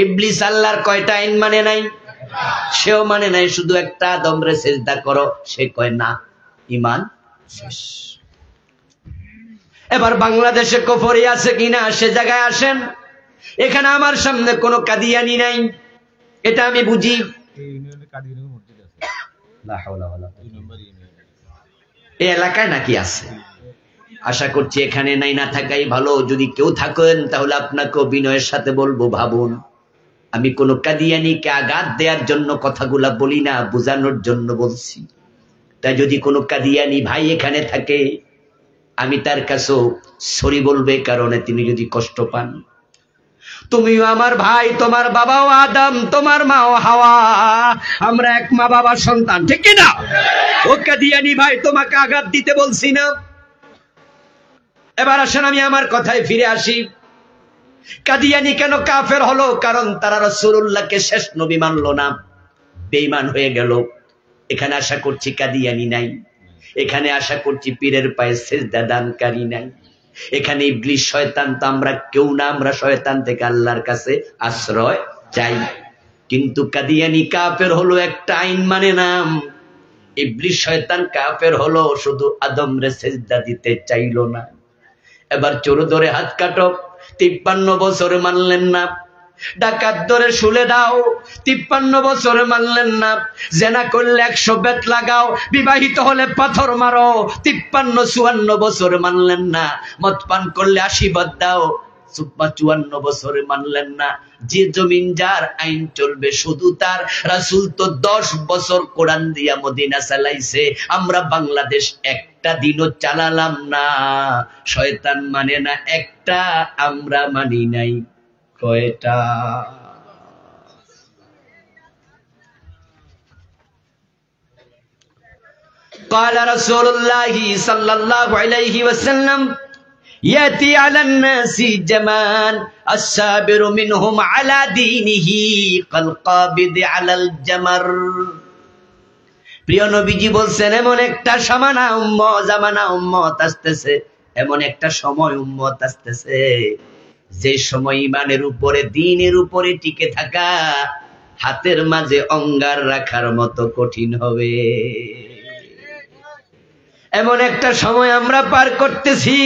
ইবলিস আল্লাহর কয়টা আইন মানে নাই? সেও মানে নাই, শুধু একটা, আদমরে সিজদা করো, সে কয় না, ইমান শেষ। এবার বাংলাদেশে কুফরি আছে কিনা সে জায়গায় আসেন। এখানে আমার সামনে কোনো কাদিয়ানি নাই, এটা আমি বুঝি। এই এলাকায় নাকি আছে? আশা করছি এখানে নাই, না থাকাই ভালো। যদি কেউ থাকেন তাহলে আপনাকে বিনয়ের সাথে বলবো, ভাবুন, আমি কোনো কাদিয়ানিকে আঘাত দেওয়ার জন্য কথাগুলা বলি না, বোঝানোর জন্য বলছি। তাই যদি কোনো কাদিয়ানি ভাই এখানে থাকে, আমি তার কাছেও সরি বলবে, কারণে তিনি যদি কষ্ট পান। তুমিও আমার ভাই, তোমার বাবাও আদম, তোমার মাও হাওয়া, আমরা এক মা বাবার সন্তান, ঠিক কিনা? ও কাদিয়ানি ভাই, তোমাকে আঘাত দিতে বলছি না। এবার আসেন আমি আমার কথায় ফিরে আসি। কাদিয়ানি কেন কাফের হলো? কারণ তারা রাসূলুল্লাহকে শেষ নবী মানলো না, বেঈমান হয়ে গেল। এখানে আশা করছি কাদিয়ানি নাই, এখানে আশা করছি পীরের পায়ে সিজদা দানকারী নাই, এখানে ইবলিস শয়তান তো আমরা কেউ না, আমরা শয়তান থেকে আল্লাহর কাছে আশ্রয় চাই। কিন্তু কাদিয়ানি কাফের হলো একটা আইন মানে না, ইবলিস শয়তান কাফের হলো শুধু আদমরে সিজদা দিতে চাইলো না। এবার চোর ধরে হাত কাটো, 53 বছর মানলেন না। ডাকাত ধরে শুলে দাও, 53 বছর মানলেন না। জেনা করলে 100 বেত লাগাও, বিবাহিত হলে পাথর মারো, 53-54 বছর মানলেন না। মদ পান করলে 80 বাদ দাও, 54 বছর মানলেন না। যে জমিন যার আইন চলবে শুধু তার। রাসূল তো 10 বছর কোরআন দিয়া মদিনা চালাইছে, আমরা বাংলাদেশ একটা দিনও চালালাম না। শয়তান মানে না একটা, আমরা মানি নাই কয়টা? قال رسول الله صلى الله عليه وسلم يأتي على الناس زمان الصابر منهم على دينه كالقابض على الجمر। প্রিয় নবীজি বলছেন, এমন একটা জামানা উম্মত আসতেছে, এমন একটা সময় উম্মত আসতেছে, যে সময় ইমানের উপরে, দ্বীনের উপরে টিকে থাকা হাতের মাঝে অঙ্গার রাখার মতো কঠিন হবে। এমন একটা সময় আমরা পার করতেছি,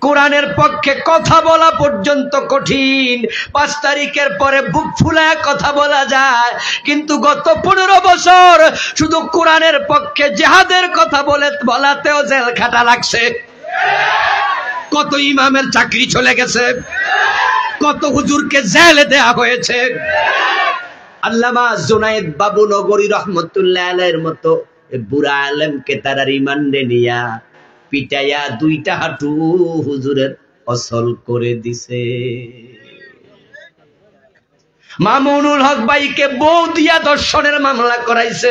কোরআনের পক্ষে কথা বলা পর্যন্ত কঠিন। 5 তারিখের পরে বুক ফুলায় কথা বলা যায়, কিন্তু গত 15 বছর শুধু কোরআনের পক্ষে জিহাদের কথা বলাতেও জেল খাটা লাগছে। কত ইমামের চাকরি চলে গেছে, কত হুজুরকে জেলে দেয়া হয়েছে। আল্লামা জুনায়েদ বাবু নগরী রহমতুল্লাহ আলাইহির মতো বুড়া আলেমকে তারা রিমান্ডে নিয়া পিটাইয়া 2টা হাঁটু হুজুরের অসল করে দিছে। মামুনুল হক ভাইকে বউ দিয়া ধর্ষণের মামলা করাইছে।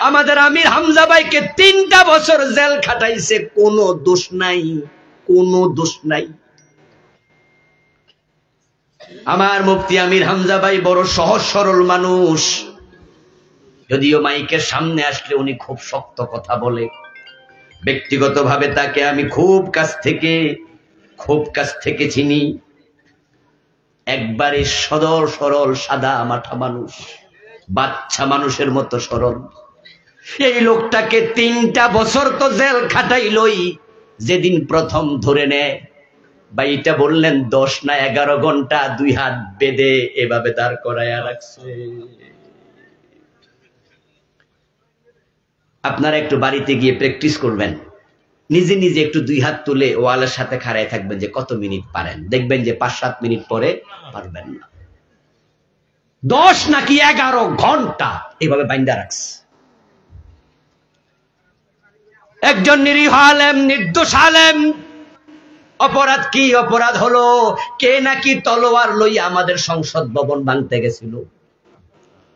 আমাদের আমির হামজা ভাইকে 3টা বছর জেল খাটাইছে, কোনো দোষ নাই, কোনো দোষ নাই। আমার মুফতি আমির হামজা ভাই বড় সহজ সরল মানুষ, যদিও মাইকের সামনে আসলে উনি খুব শক্ত কথা বলে। ব্যক্তিগতভাবে তাকে আমি খুব কাছ থেকে চিনি। একবারে সরল সাদা মাথা মানুষ, বাচ্চা মানুষের মতো সরল। এই লোকটাকে 3টা বছর তো জেল খাটাইলই। যেদিন প্রথম ধরে নেয়, ভাইটা বললেন 10 না 11 ঘন্টা 2 হাত বেঁধে এভাবে দাঁড় করাইয়া রাখছে। আপনারা একটু বাড়িতে গিয়ে প্র্যাকটিস করবেন, নিজে নিজে একটু 2 হাত তুলে ওয়ালের সাথে খাড়ায় থাকবেন যে কত মিনিট পারেন। দেখবেন যে 5-7 মিনিট পরে পারবেন না। 10 নাকি 11 ঘন্টা এভাবে বাইন্দা রাখছে। একজন নিরীহ আলেম, নির্দোষ আলেম, অপরাধ কি? অপরাধ হলো কে নাকি তলোয়ার লইয়া আমাদের সংসদ ভবন ভাঙতে গেছিল।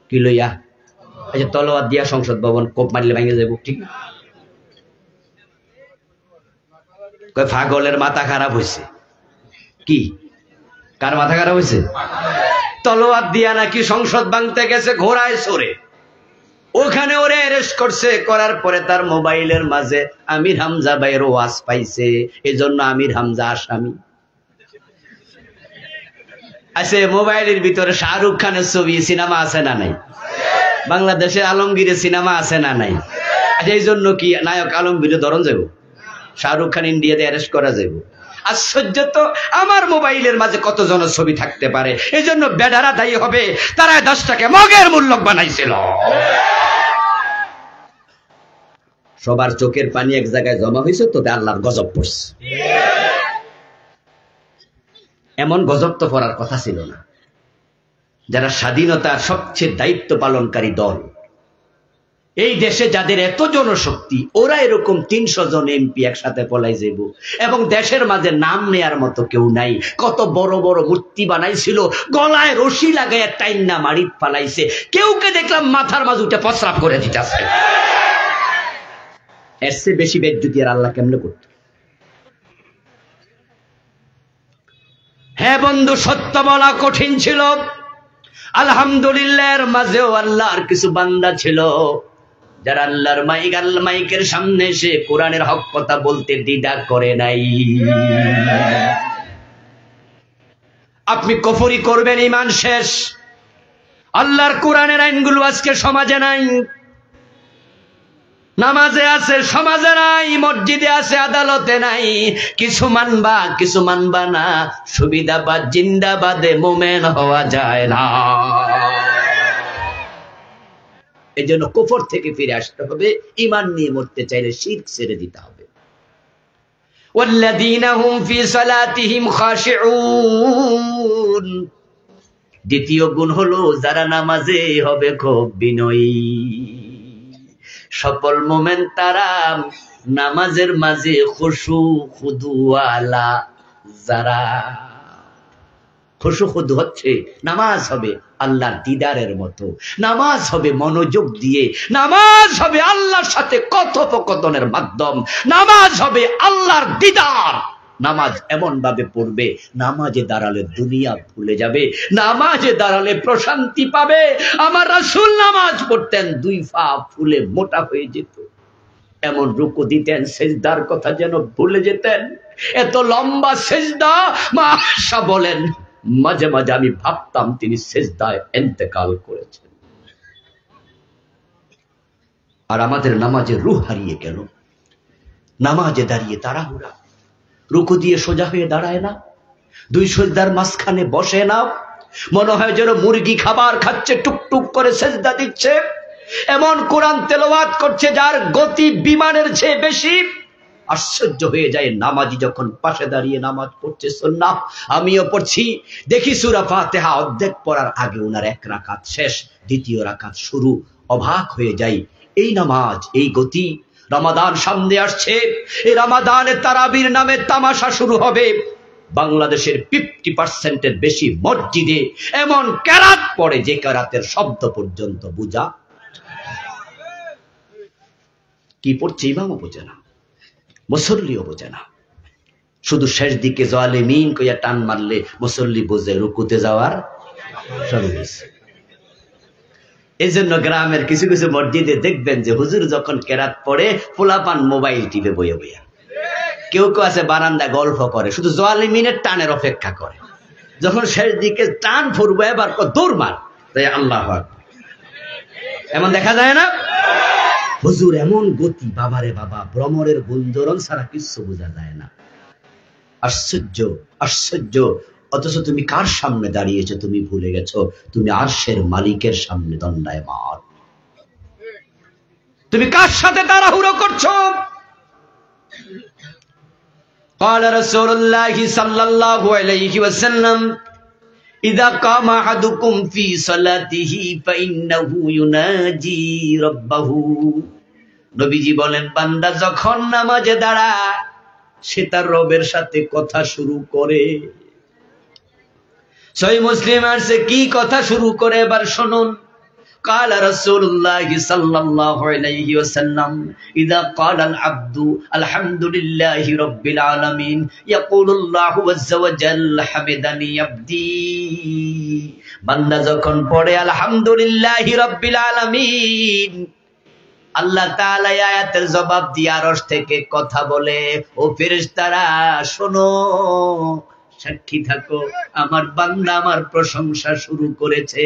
কি লইয়া? এই যে তলোয়ার দিয়া সংসদ ভবন কোপ মারলে ভেঙে যাবো, ঠিক না? পাগলের মাথা খারাপ হয়েছে। কি? কার মাথা খারাপ হয়েছে? তলোয়ার দিয়া নাকি সংসদ ভাঙতে গেছে ঘোড়ায় চড়ে। ওখানে ওরে অ্যারেস্ট করছে, করার পরে তার মোবাইলের মাঝে আমির হামজা ভাইয়ের ওয়াজ পাইছে, এজন্য আমির হামজা আসামি আছে। মোবাইলের ভিতরে শাহরুখ খানের ছবি সিনেমা আছে না নাই? বাংলাদেশের আলমগীরের সিনেমা আছে না নাই? এই জন্য কি নায়ক আলমগীরে ধরন যাব? শাহরুখ খান ইন্ডিয়াতে অ্যারেস্ট করা যাব? আশ্চর্য তো, আমার মোবাইলের মাঝে কত জনের ছবি থাকতে পারে, এই জন্য বেডারা দায়ী হবে। তারা 10টাকে মগের মূল্যক বানাইছিল। সবার চোখের পানি এক জায়গায় জমা হয়েছে, তো আল্লাহর গজব পড়ছে। এমন গজব তো পড়ার কথা ছিল না। যারা স্বাধীনতার সবচেয়ে দায়িত্ব পালনকারী দল, এই দেশে যাদের এত জনশক্তি, ওরা এরকম 300 জন এমপি একসাথে পলাই যাব, এবং দেশের মাঝে নাম নেয়ার মতো কেউ নাই। কত বড় বড় মূর্তি বানাইছিল, গলায় রশি লাগাইয়া টাইন্না মারি ফালাইছে। কেউকে দেখলাম মাথার মাঝে উঠে প্রস্রাব করে দিতেছে। এর চেয়ে বেশি বেজ্জতি আর আল্লাহ কেমনে করত? হ্যাঁ বন্ধু, সত্য বলা কঠিন ছিল। আলহামদুলিল্লাহ, এর মাঝেও আল্লাহর কিছু বান্দা ছিল যারা আল্লাহর মাইকের সামনে এসে কোরআনের হক কথা বলতে দ্বিধা করে নাই। আপনি কুফরি করবেন, ঈমান শেষ। আল্লাহর কোরআনের আইনগুলো আজকে সমাজে নাই। নামাজে আছে, সমাজে নাই। মসজিদে আছে, আদালতে নাই। কিছু মানবা, কিছু মানবা না। সুবিধাবাদ জিন্দাবাদে মোমেন হওয়া যায় না। এই জন্য কুফর থেকে ফিরে আসতে হবে। ঈমান নিয়ে মরতে চাইলে শিরক ছেড়ে দিতে হবে। ওয়াল্লাযীনা হুম ফি সালাতিহিম খাশিউন। দ্বিতীয় গুণ হলো যারা নামাজে হবে খুব বিনয়ী। সফল মোমেন তারা নামাজের মাঝে খুশু খুদুওয়ালা। যারা খুশু খুদু হচ্ছে, নামাজ হবে আল্লাহর দিদারের মতো, নামাজ হবে মনোযোগ দিয়ে, নামাজ হবে আল্লাহর সাথে কথোপকথনের মাধ্যম, নামাজ হবে আল্লাহর দিদার। নামাজ এমন ভাবে পড়বে, নামাজে দাঁড়ালে দুনিয়া ভুলে যাবে, নামাজে দাঁড়ালে প্রশান্তি পাবে। আমার রাসূল নামাজ পড়তেন, 2 পা ফুলে মোটা হয়ে যেত। এমন রুকু দিতেন, সেজদার কথা যেন ভুলে যেতেন। এত লম্বা সেজদা, মা আয়েশা বলেন মাঝে মাঝে আমি ভাবতাম তিনি সেজদায় ইন্তেকাল করেছেন। আর আমাদের নামাজে রূহ হারিয়ে গেল। নামাজে দাঁড়িয়ে তাড়াহুড়া, রুকু দিয়ে সোজা হয়ে দাঁড়ায় না, 2 সেজদার মাঝখানে বসে না, মনে হয় যেন মুরগি খাবার খাচ্ছে, টুকটুক করে সেজদা দিচ্ছে। এমন কোরআন তেলাওয়াত করছে যার গতি বিমানের চেয়ে বেশি। আশ্চর্য হয়ে যায় নামাজি যখন পাশে দাঁড়িয়ে নামাজ পড়ছে সুন্নাহ, আমিও পড়ছি, দেখি সূরা ফাতিহা অর্ধেক পড়ার আগে ওনার 1 রাকাত শেষ, 2য় রাকাত শুরু। অবাক হয়ে যাই, এই নামাজ, এই গতি। রমাদান সামনে আসছে, এই রমাদানে তারাবির নামে তামাশা শুরু হবে। বাংলাদেশের 50% বেশি মসজিদে এমন কেরাত পড়ে যে কেরাতের শব্দ পর্যন্ত বুঝা। কি পড়ছে ইমামও বোঝে না, মুসল্লিও বোঝে না। শুধু শেষ দিকে জালিমিন কইয়া টান মারলে মুসল্লি বোঝে রুকুতে যাওয়ার শুরু হয়েছে। এই জন্য গ্রামের কিছু কিছু মসজিদে দেখবেন যে হুজুর যখন কেরাত পড়ে পোলাপান মোবাইল টিপে বইয়া বইয়া, কেউ কেউ আছে বারান্দা গল্প করে, শুধু জালিমিনের টানের অপেক্ষা করে। যখন শেষ দিকে টান ফুরবে এবার দৌড় মার, তাই আল্লাহু আকবার। এমন দেখা যায় না? হুজুর এমন গতি, বাবারে বাবা, ভ্রমরের গুঞ্জরণ ছাড়া কিছু বোঝা যায় না। আশ্চর্য, আশ্চর্য। অথচ তুমি কার সামনে দাঁড়িয়েছো তুমি ভুলে গেছো, তুমি আরশের মালিকের সামনে দণ্ডায়মান। তুমি কার সাথে তাড়াহুড়ো করছো? قال رسول الله صلى الله عليه وسلم إذا قام أحدكم في صلاته فإنه يناجي ربه। নবীজি বলেন, বান্দা যখন নামাজে দাঁড়ায় সে তার রবের সাথে কথা শুরু করে। সহিহ মুসলিম আসছে কি কথা শুরু করে এবার শুনুন। قال رسول الله صلى الله عليه وسلم إذا قال العبد الحمد لله رب العالمين يقول الله عز وجل حمدني عبدي। বান্দা যখন পড়ে আলহামদুলিল্লাহি রাব্বিল আলামিন, আল্লাহ তাআলা আয়াতের জবাব দিয়ে আরশ থেকে কথা বলে, ও ফেরেশতারা শোনো, সাক্ষী থাকো, আমার বান্দা আমার প্রশংসা শুরু করেছে।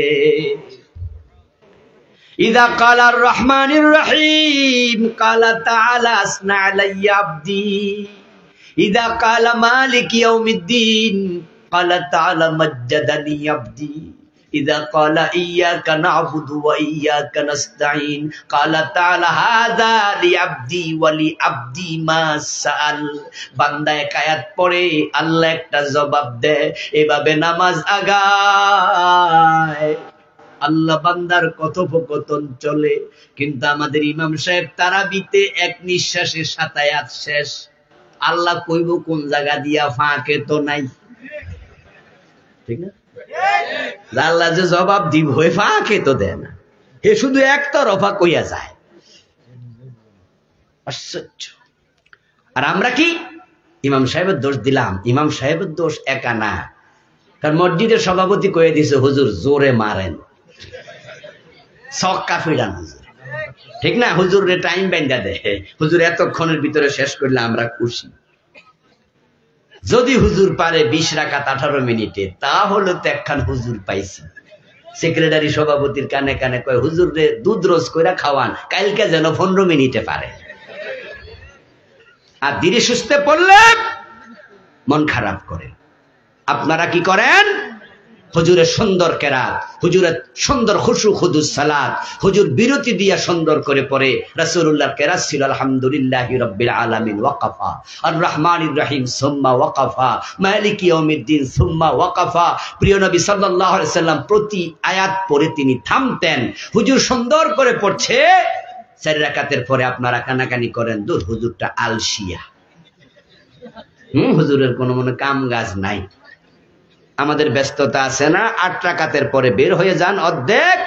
ইযা ক্বালা আর-রাহমানির রাহিম ক্বালা তাআলা আসনা আলাইয়া আবদি। ইযা ক্বালা মালিক ইয়াউমিদ্দিন ক্বালা তাআলা মাজ্জাদানি আবদি। ইযা ক্বালা ইয়্যাকা না'বুদু ওয়া ইয়্যাকা নাস্তাঈন ক্বালা তাআলা হাযা লিআবদি ওয়া লিআবদি মা সাআল। বান্দা এক আয়াত পড়ে, আল্লাহ একটা জবাব দেয়, এভাবে নামাজ আগায়, আল্লাহ বান্দার কথোপকথন চলে। কিন্তু আমাদের ইমাম সাহেব তারাবিতে এক নিঃশ্বাসে 7 আয়াত শেষ। আল্লাহ কইব কোন জায়গা দিয়া, ফাঁকে তো নাই, ঠিক না? আল্লাহ যে জবাব দিব ফাঁকে তো দেয় না, হে শুধু একতরফা কইয়া যায়। আশ্চর্য। আর আমরা কি ইমাম সাহেবের দোষ দিলাম? ইমাম সাহেবের দোষ একা না, কারণ মসজিদের সভাপতি কয়ে দিছে হুজুর জোরে মারেন, ছক্কা ফিরান হুজুর, ঠিক না? হুজুরে টাইম বাইন্ধা দেয়, হুজুর এতক্ষণের ভিতরে শেষ করলে আমরা খুশি। যদি হুজুর পারে 20 রাকাত 18 মিনিটে, তাহলে তো একখান হুজুর পাইছি। সেক্রেটারি সভাপতির কানে কানে কয়, হুজুর রে দুধ রোজ কইরা খাওয়ান, কালকে যেন 15 মিনিটে পারে। আর ধীরে সুস্থে পড়লে মন খারাপ করে। আপনারা কি করেন? হুজুরের সুন্দর কেরাত, হুজুরের সুন্দর খুশু খুদুস সালাত, হুজুর বিরতি দিয়া সুন্দর করে পড়ে। রাসূলুল্লাহর কেরাত ছিল আলহামদুলিল্লাহি রাব্বিল আলামিন ওয়াকাফা, আর রহমানির রহিম সুম্মা ওয়াকাফা, মালিকি ইয়াউমিদ্দিন সুম্মা ওয়াকাফা। প্রিয় নবী সাল্লাল্লাহু আলাইহি সাল্লাম প্রতি আয়াত পড়ে তিনি থামতেন। হুজুর সুন্দর করে পড়ছে, 4 রাকাতের পরে আপনারা কানাকানি করেন, দূর হুজুরটা আলসিয়া, হুজুরের কোনো মনে কাম কাজ নাই। আমাদের ব্যস্ততা আছে না? 8 রাকাতের পরে বের হয়ে যান, অর্ধেক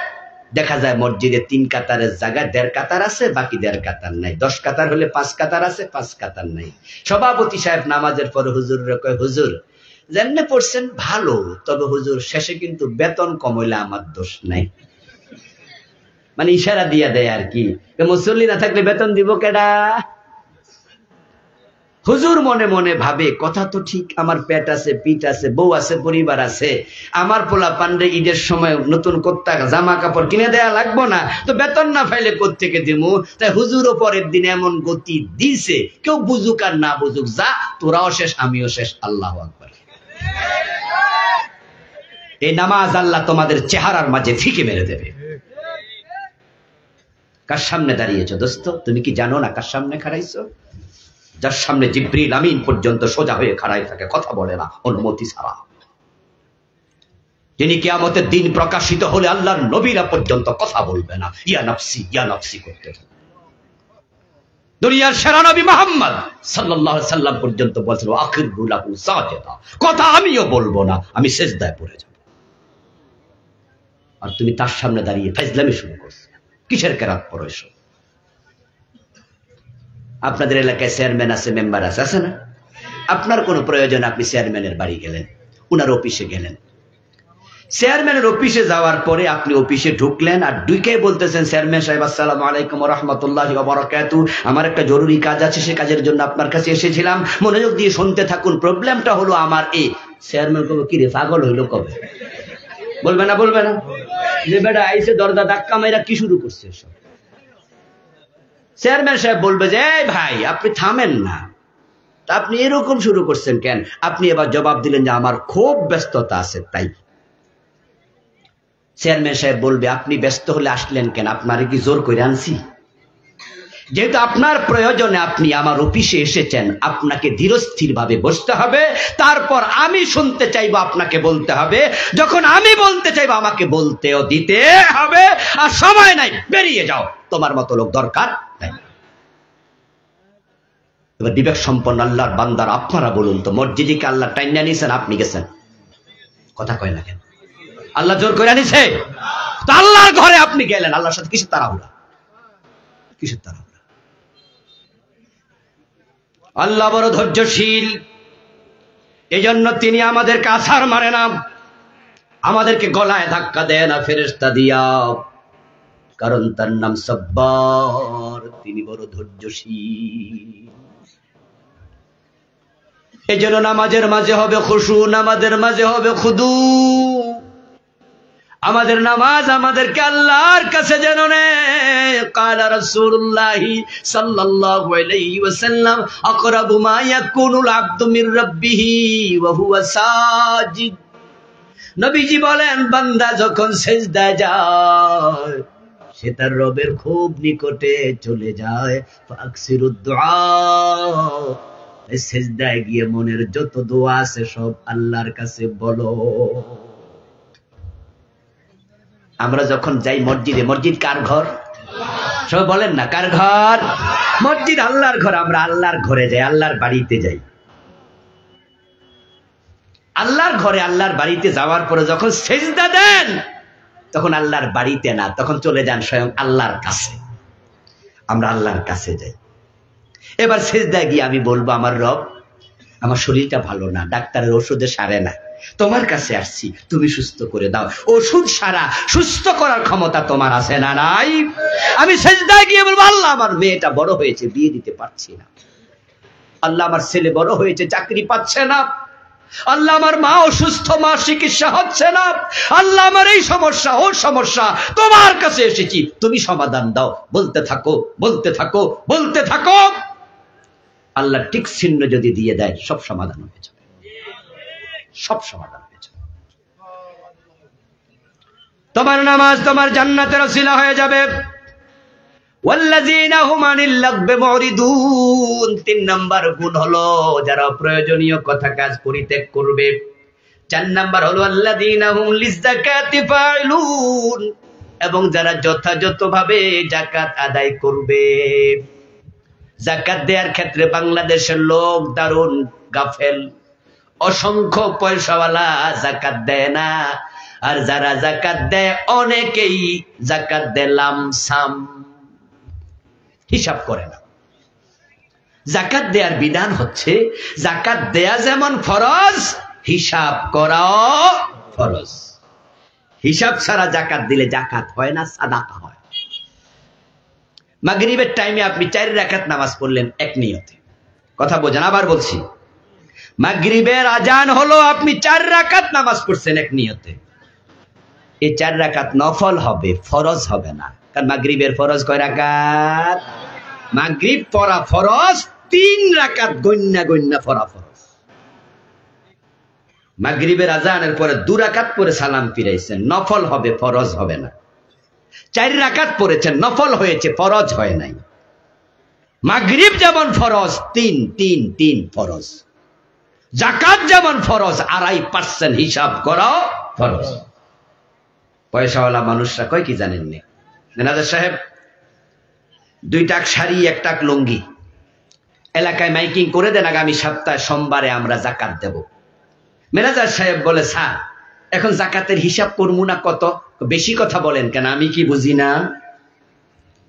দেখা যায় মসজিদে 3 কাতারের জায়গায় 1.5 কাতার আছে, বাকি 1.5 কাতার নাই। 10 কাতার হলে 5 কাতার আছে, 5 কাতার নাই। সভাপতি সাহেব নামাজের পরে হুজুরের কয়, হুজুর যেমনে পড়ছেন ভালো, তবে হুজুর শেষে কিন্তু বেতন কম হইলে আমার দোষ নাই। মানে ইশারা দিয়া দেয় আর কি, মুসল্লি না থাকলে বেতন দিব কেডা? হুজুর মনে মনে ভাবে, কথা তো ঠিক, আমার পেট আছে, পিঠ আছে, বউ আছে, পরিবার আছে, আমার পোলা পান্ডে ঈদের সময় নতুন কোত্তা জামা কাপড় কিনে দেয়া লাগবো না, তো বেতন না পাইলে কোত্থেকে দিমু? তাই হুজুরও পরের দিন এমন গতি দিছে, কেউ বুঝুক আর না বুঝুক, যা তোরাও শেষ আমিও শেষ। আল্লাহু আকবার। এই নামাজ আল্লাহ তোমাদের চেহারার মাঝে ফিকে মেরে দেবে। কার সামনে দাঁড়িয়েছো দোস্ত? তুমি কি জানো না কার সামনে খাড়াইছো? যার সামনে জিবরিল আমিন পর্যন্ত সোজা হয়ে খাড়াই থাকে, কথা বলে না অনুমতি ছাড়া। যিনি কিয়ামতের দিন প্রকাশিত হলে আল্লাহর নবীরা পর্যন্ত কথা বলবে না, ইয়া নফসি করতে থাকে। দুনিয়ার সেরা নবী মুহাম্মদ সাল্লাল্লাহু আলাইহি সাল্লাম পর্যন্ত বলছিল, আখিরু লাহু সাজিদা, কথা আমিও বলবো না, আমি সিজদায় পড়ে যাব। আর তুমি তার সামনে দাঁড়িয়ে ফাজলামি শুরু করছো, কিসের কেরাত পড়ছো? আপনাদের এলাকায় চেয়ারম্যান আছে, মেম্বার আছে, আছে না? আপনার কোনো প্রয়োজন আপনি চেয়ারম্যানের বাড়ি গেলেন, উনার অফিসে গেলেন। চেয়ারম্যানের অফিসে যাওয়ার পরে আপনি অফিসে ঢুকলেন, আর ঢুকে বলতেছেন, চেয়ারম্যান সাহেব আসসালামু আলাইকুম ওয়া রাহমাতুল্লাহি ওয়া বারাকাতুহু, আমার একটা জরুরি কাজ আছে, সে কাজের জন্য আপনার কাছে এসেছিলাম, মনোযোগ দিয়ে শুনতে থাকুন, প্রবলেমটা হলো আমার এই। চেয়ারম্যান কবে, কি রে পাগল হইলো কবে? বলবে না? বলবে না যে বেটা আইসে দরজা ধাক্কা মাইরা কি শুরু করছে সব? চেয়ারম্যান সাহেব বলবে যে, এই ভাই আপনি থামেন না, তা আপনি এরকম শুরু করছেন কেন? আপনি এবার জবাব দিলেন যে আমার খুব ব্যস্ততা আছে তাই। চেয়ারম্যান সাহেব বলবে, আপনি ব্যস্ত হলে আসলেন কেন? আপনারে কি জোর করে আনছি? যেহেতু আপনার প্রয়োজনে আপনি আমার অফিসে এসেছেন, আপনাকে ধীরস্থির ভাবে বসতে হবে, তারপর আমি শুনতে চাইবো, আপনাকে বলতে হবে, যখন আমি বলতে চাইবো আমাকে বলতেও দিতে হবে। আর সময় নাই, বেরিয়ে যাও, তোমার মতো লোক দরকার নাই। এবার বিবেক সম্পন্ন আল্লাহর বান্দার আপনারা বলুন তো, মসজিদে কি আল্লাহ টাইনা নিয়েছেন, আপনি গেছেন? কথা কয় না কেন? আল্লাহ জোর করে আনিছে? তো আল্লাহর ঘরে আপনি গেলেন, আল্লাহর সাথে কিসের তাড়াহুড়া? কিসের তাড়াহুড়া? আল্লাহ বড় ধৈর্যশীল, এই জন্য তিনি আমাদেরকে আছাড় মারে না, আমাদেরকে গলায় ধাক্কা দেয় না ফেরেশতা দিয়া, কারণ তার নাম সাব্বার, তিনি বড় ধৈর্যশীল। এই জন্য নামাজের মাঝে হবে খুশু, নামাজের মাঝে হবে খুদু। আমাদের নামাজ আমাদেরকে আল্লাহর কাছে যেন নেয়। কালা রাসূলুল্লাহ সাল্লাল্লাহু আলাইহি ওয়াসাল্লাম আকরাবু মা ইয়াকুনুল আবদু মির রাব্বিহি ওয়া হুয়া সাজিদ। নবীজি বলেন, বান্দা যখন সিজদায় যায় সে তার রবের খুব নিকটে চলে যায়। ফাকসিরুদ দুআ, সিজদায় গিয়ে মনের যত দোয়া আছে সব আল্লাহর কাছে বলো। আমরা যখন যাই মসজিদে, মসজিদ কার ঘর? সব বলেন না, কার ঘর? মসজিদ আল্লাহর ঘর। আমরা আল্লাহর ঘরে যাই, আল্লাহর বাড়িতে যাই। আল্লাহর ঘরে আল্লাহর বাড়িতে যাওয়ার পরে যখন সিজদা দেন তখন আল্লাহর বাড়িতে না, তখন চলে যান স্বয়ং আল্লাহর কাছে। আমরা আল্লাহর কাছে যাই। এবার সিজদায় গিয়ে আমি বলবো, আমার রব, আমার শরীরটা ভালো না, ডাক্তারের ওষুধে সারে না, তোমার কাছে আসছি, তুমি সুস্থ করে দাও। ওষুধ সারা সুস্থ করার ক্ষমতা তোমার আছে না নাই? আমি সিজদায় গিয়ে বলবো, আল্লাহ আমার মেয়েটা বড় হয়েছে, বিয়ে দিতে পারছি না। আল্লাহ আমার ছেলে বড় হয়েছে, চাকরি পাচ্ছে না। আল্লাহ আমার মা অসুস্থ, মা চিকিৎসা হচ্ছে না। আল্লাহ আমার এই সমস্যা, ও সমস্যা, তোমার কাছে এসেছি, তুমি সমাধান দাও। বলতে থাকো, বলতে থাকো, বলতে থাকো। আল্লাহ ঠিক চিহ্ন যদি দিয়ে দেয় সব সমাধান হয়ে যাবে, সব সমাধান হয়ে যাবে। তোমার নামাজ তোমার জান্নাতের ওসিলা হয়ে যাবে। ওয়াল্লাযীনা হুম আনিল লাগবি মুরিদুন, ৩ নাম্বার গুণ হলো যারা প্রয়োজনীয় কথা কাজ পরিত্যাগ করবে। ৪ নাম্বার হলো আল্লাযীনা হুম লিযাকাতি ফাইলুন, এবং যারা যথাযথভাবে যাকাত আদায় করবে। যাকাত দেওয়ার ক্ষেত্রে বাংলাদেশের লোক দারুণ গাফেল, অসংখ্য পয়সাওয়ালা যাকাত দেয় না। আর যারা যাকাত দেয় অনেকেই যাকাত দেয় লামসাম, হিসাব করে না। যাকাত দেওয়ার বিধান হচ্ছে, যাকাত দেয়া যেমন ফরজ, হিসাব করাও ফরজ। হিসাব ছাড়া যাকাত দিলে যাকাত হয় না, সাদাকা হয়। মাগরিবের টাইমে আপনি 4 রাকাত নামাজ পড়লেন এক নিয়তে, কথা বোঝেন, আবার বলছি, মাগরিবের আজান হলো, আপনি 4 রাকাত নামাজ পড়ছেন এক নিয়তে। এই 4 রাকাত নফল হবে, ফরজ হবে না। কারণ মাগরিবের ফরজ কয় রাকাত? মাগরিব পড়া ফরজ, 3 রাকাত গন্যা গন্যা পড়া ফরজ। মাগরিবের আজানের পরে 2 রাকাত পরে সালাম ফিরাইছেন, নফল হবে, ফরজ হবে না। 4 রাকাত পড়েছেন, নফল হয়েছে, ফরজ হয় নাই। মাগরিব যেমন ফরজ, 3 ফরজ। যাকাত যেমন ফরজ, 2.5% হিসাব করাও ফরজ। পয়সাওয়ালা মানুষরা কয় কি জানেননি? ম্যানেজার সাহেব, 2 টাক শাড়ি 1 টাক লুঙ্গি এলাকায় মাইকিং করে দেন, আগামী সপ্তাহে সোমবারে আমরা যাকাত দেব। ম্যানেজার সাহেব বলে, স্যার এখন যাকাতের হিসাব করবো না কত? বেশি কথা বলেন কেন, আমি কি বুঝি না?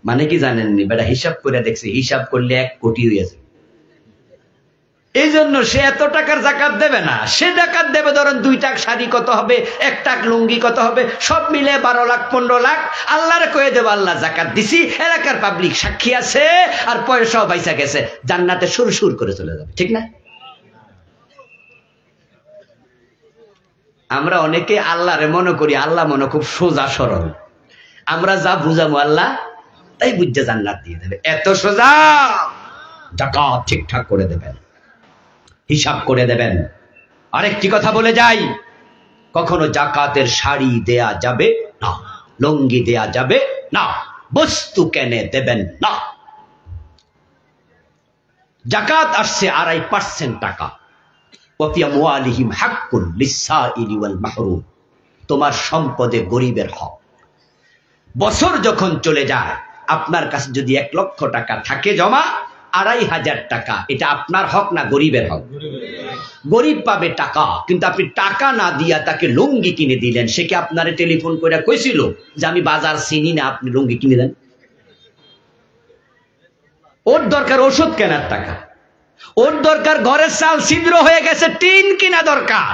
মানে কি জানেননি? বেটা হিসাব করে দেখছে, হিসাব করলে 1 কোটি হয়ে যাবে। এই জন্য সে এত টাকার যাকাত দেবে না, সে যাকাত দেবে ধরেন 2 টাক শাড়ি কত হবে, 1 টাক লুঙ্গি কত হবে, সব মিলে 12 লাখ 15 লাখ। আল্লাহরে কয়ে দেব, আল্লাহ যাকাত দিছি, এলাকার পাবলিক সাক্ষী আছে, আর পয়সাও পয়সা গেছে, জান্নাতে সুর করে চলে যাবে, ঠিক না? আমরা অনেকে আল্লাহরে মনে করি, আল্লাহ মনে খুব সোজা সরল, আমরা যা বুঝাবো আল্লাহ তাই বুঝে জান্নাত দিয়ে দেবে। এত সোজা? যাকাত ঠিকঠাক করে দেবেন, হিসাব করে দেবেন। আরেকটি কথা বলে যাই, কখনো যাকাতের শাড়ি দেয়া যাবে না, লুঙ্গি দেয়া যাবে না, বস্তু কেনে দেবেন না। যাকাত আসছে 2.5% টাকা। তোমার সম্পদে গরিবের হক। বছর যখন চলে যায়, আপনার কাছে যদি 1 লক্ষ টাকা থাকে জমা, 2500 টাকা, এটা আপনার হক না গরিবের হক? গরিব পাবে টাকা, কিন্তু আপনি টাকা না দিয়া তাকে লুঙ্গি কিনে দিলেন। সে কি আপনারে টেলিফোন করে কইছিল যে আমি বাজার চিনি না, আপনি লুঙ্গি কিনে দেন? ওর দরকার ওষুধ কেনার টাকা, ওর দরকার ঘরের চাল ছিদ্র হয়ে গেছে টিন কিনা দরকার।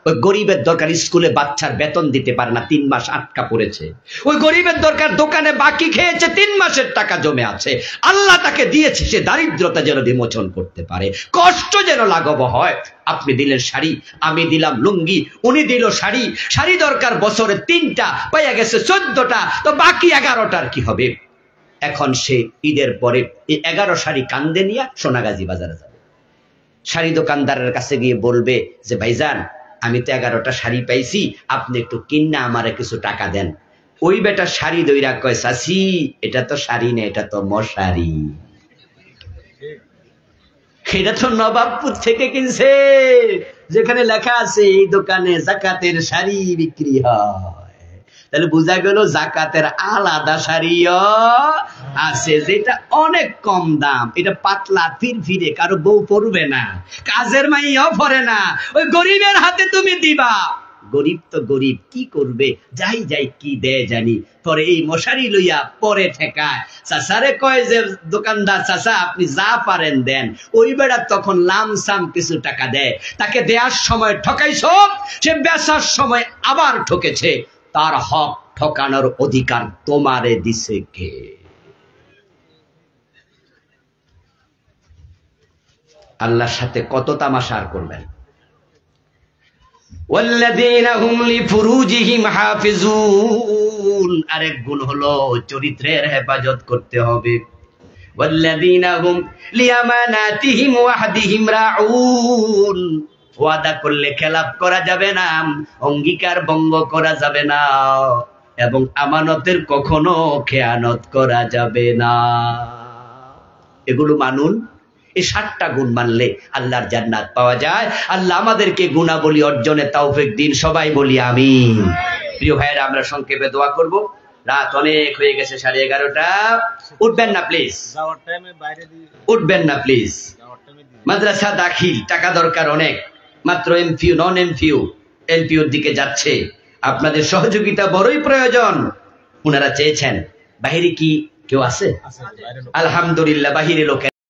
ওই গরিবের দরকার স্কুলে বাচ্চার বেতন দিতে পারে না, 3 মাস আটকা পড়েছে। ওই গরিবের দরকার দোকানে বাকি খেয়েছে, 3 মাসের টাকা জমে আছে। আল্লাহ তাকে দিয়েছে সে দারিদ্রতা যেন বিমোচন করতে পারে, কষ্ট যেন লাঘব হয়। আপনি দিলেন শাড়ি, আমি দিলাম লুঙ্গি, উনি দিল শাড়ি। শাড়ি দরকার বছরে 3টা, পাইয়া গেছে 14টা, তো বাকি 11টার কি হবে? এখন সে ঈদের পরে এই 11 শাড়ি কান্দে নিয়ে সোনাগাজী বাজারে যাবে। শাড়ি দোকানদারের কাছে গিয়ে বলবে যে ভাইজান, আমি তো 11টা শাড়ি পাইছি, আপনি একটু কিন্না আমারে কিছু টাকা দেন। ওই বেটা শাড়ি দইরা কয়, চাচি এটা তো শাড়ি না, এটা তো মশারি। এটা তো নবাবপুর থেকে কিনছে, যেখানে লেখা আছে এই দোকানে জাকাতের শাড়ি বিক্রি হয়। তাহলে বোঝা গেল জাকাতের আলাদা শাড়িও আছে, যেটা অনেক কম দাম। এটা পাতলা ফিরফিরে, কারো বউ পরবে না, কাজের মাইয়াও পরে না, ওই গরিবের হাতে তুমি দিবা। গরিব তো গরিব, কি করবে, যাই যাই কি দেয় জানি। পরে এই মশারি লইয়া পরে ঠেকায়। চাচারে কয় যে দোকানদার, চাচা আপনি যা পারেন দেন। ওই বেড়া তখন লামসাম কিছু টাকা দেয়, তাকে দেওয়ার সময় ঠকাইছ, সে বেচার সময় আবার ঠকেছে। তার হক ঠকানোর অধিকার তোমারে দিছে কে? আল্লাহর সাথে কত তামাশা করবেন। ওয়াল্লাযীনা হুম লিফুরুজিহিম হাফিজুন, আরেক গুণ হলো চরিত্রের হেফাজত করতে হবে। ওয়াল্লাযীনা হুম লিআমানাতিহিম ওয়াহদিহিম রাউন, ওয়াদা করলে খেলাপ করা যাবে না, অঙ্গীকার ভঙ্গ করা যাবে না, এবং আমানতের কখনো খেয়ানত করা যাবে না। এগুলো মানুন। এই 7টা গুণ মানলে আল্লাহর জান্নাত পাওয়া যায়। আল্লাহ আমাদেরকে গুণাবলী অর্জনে তৌফিক দিন, সবাই বলি আমিন। প্রিয় ভাইয়েরা, আমরা সংক্ষেপে দোয়া করব। রাত অনেক হয়ে গেছে, 11:30। উঠবেন না প্লিজ, উঠবেন না প্লিজ। মাদ্রাসা দাখিল টাকা দরকার অনেক, মাত্র এমপিউ নন এমপিউর দিকে যাচ্ছে। আপনাদের সহযোগিতা বড়ই প্রয়োজন। ওনারা চেয়েছেন। বাহিরে কি কেউ আছে? আলহামদুলিল্লাহ, বাহিরে লোক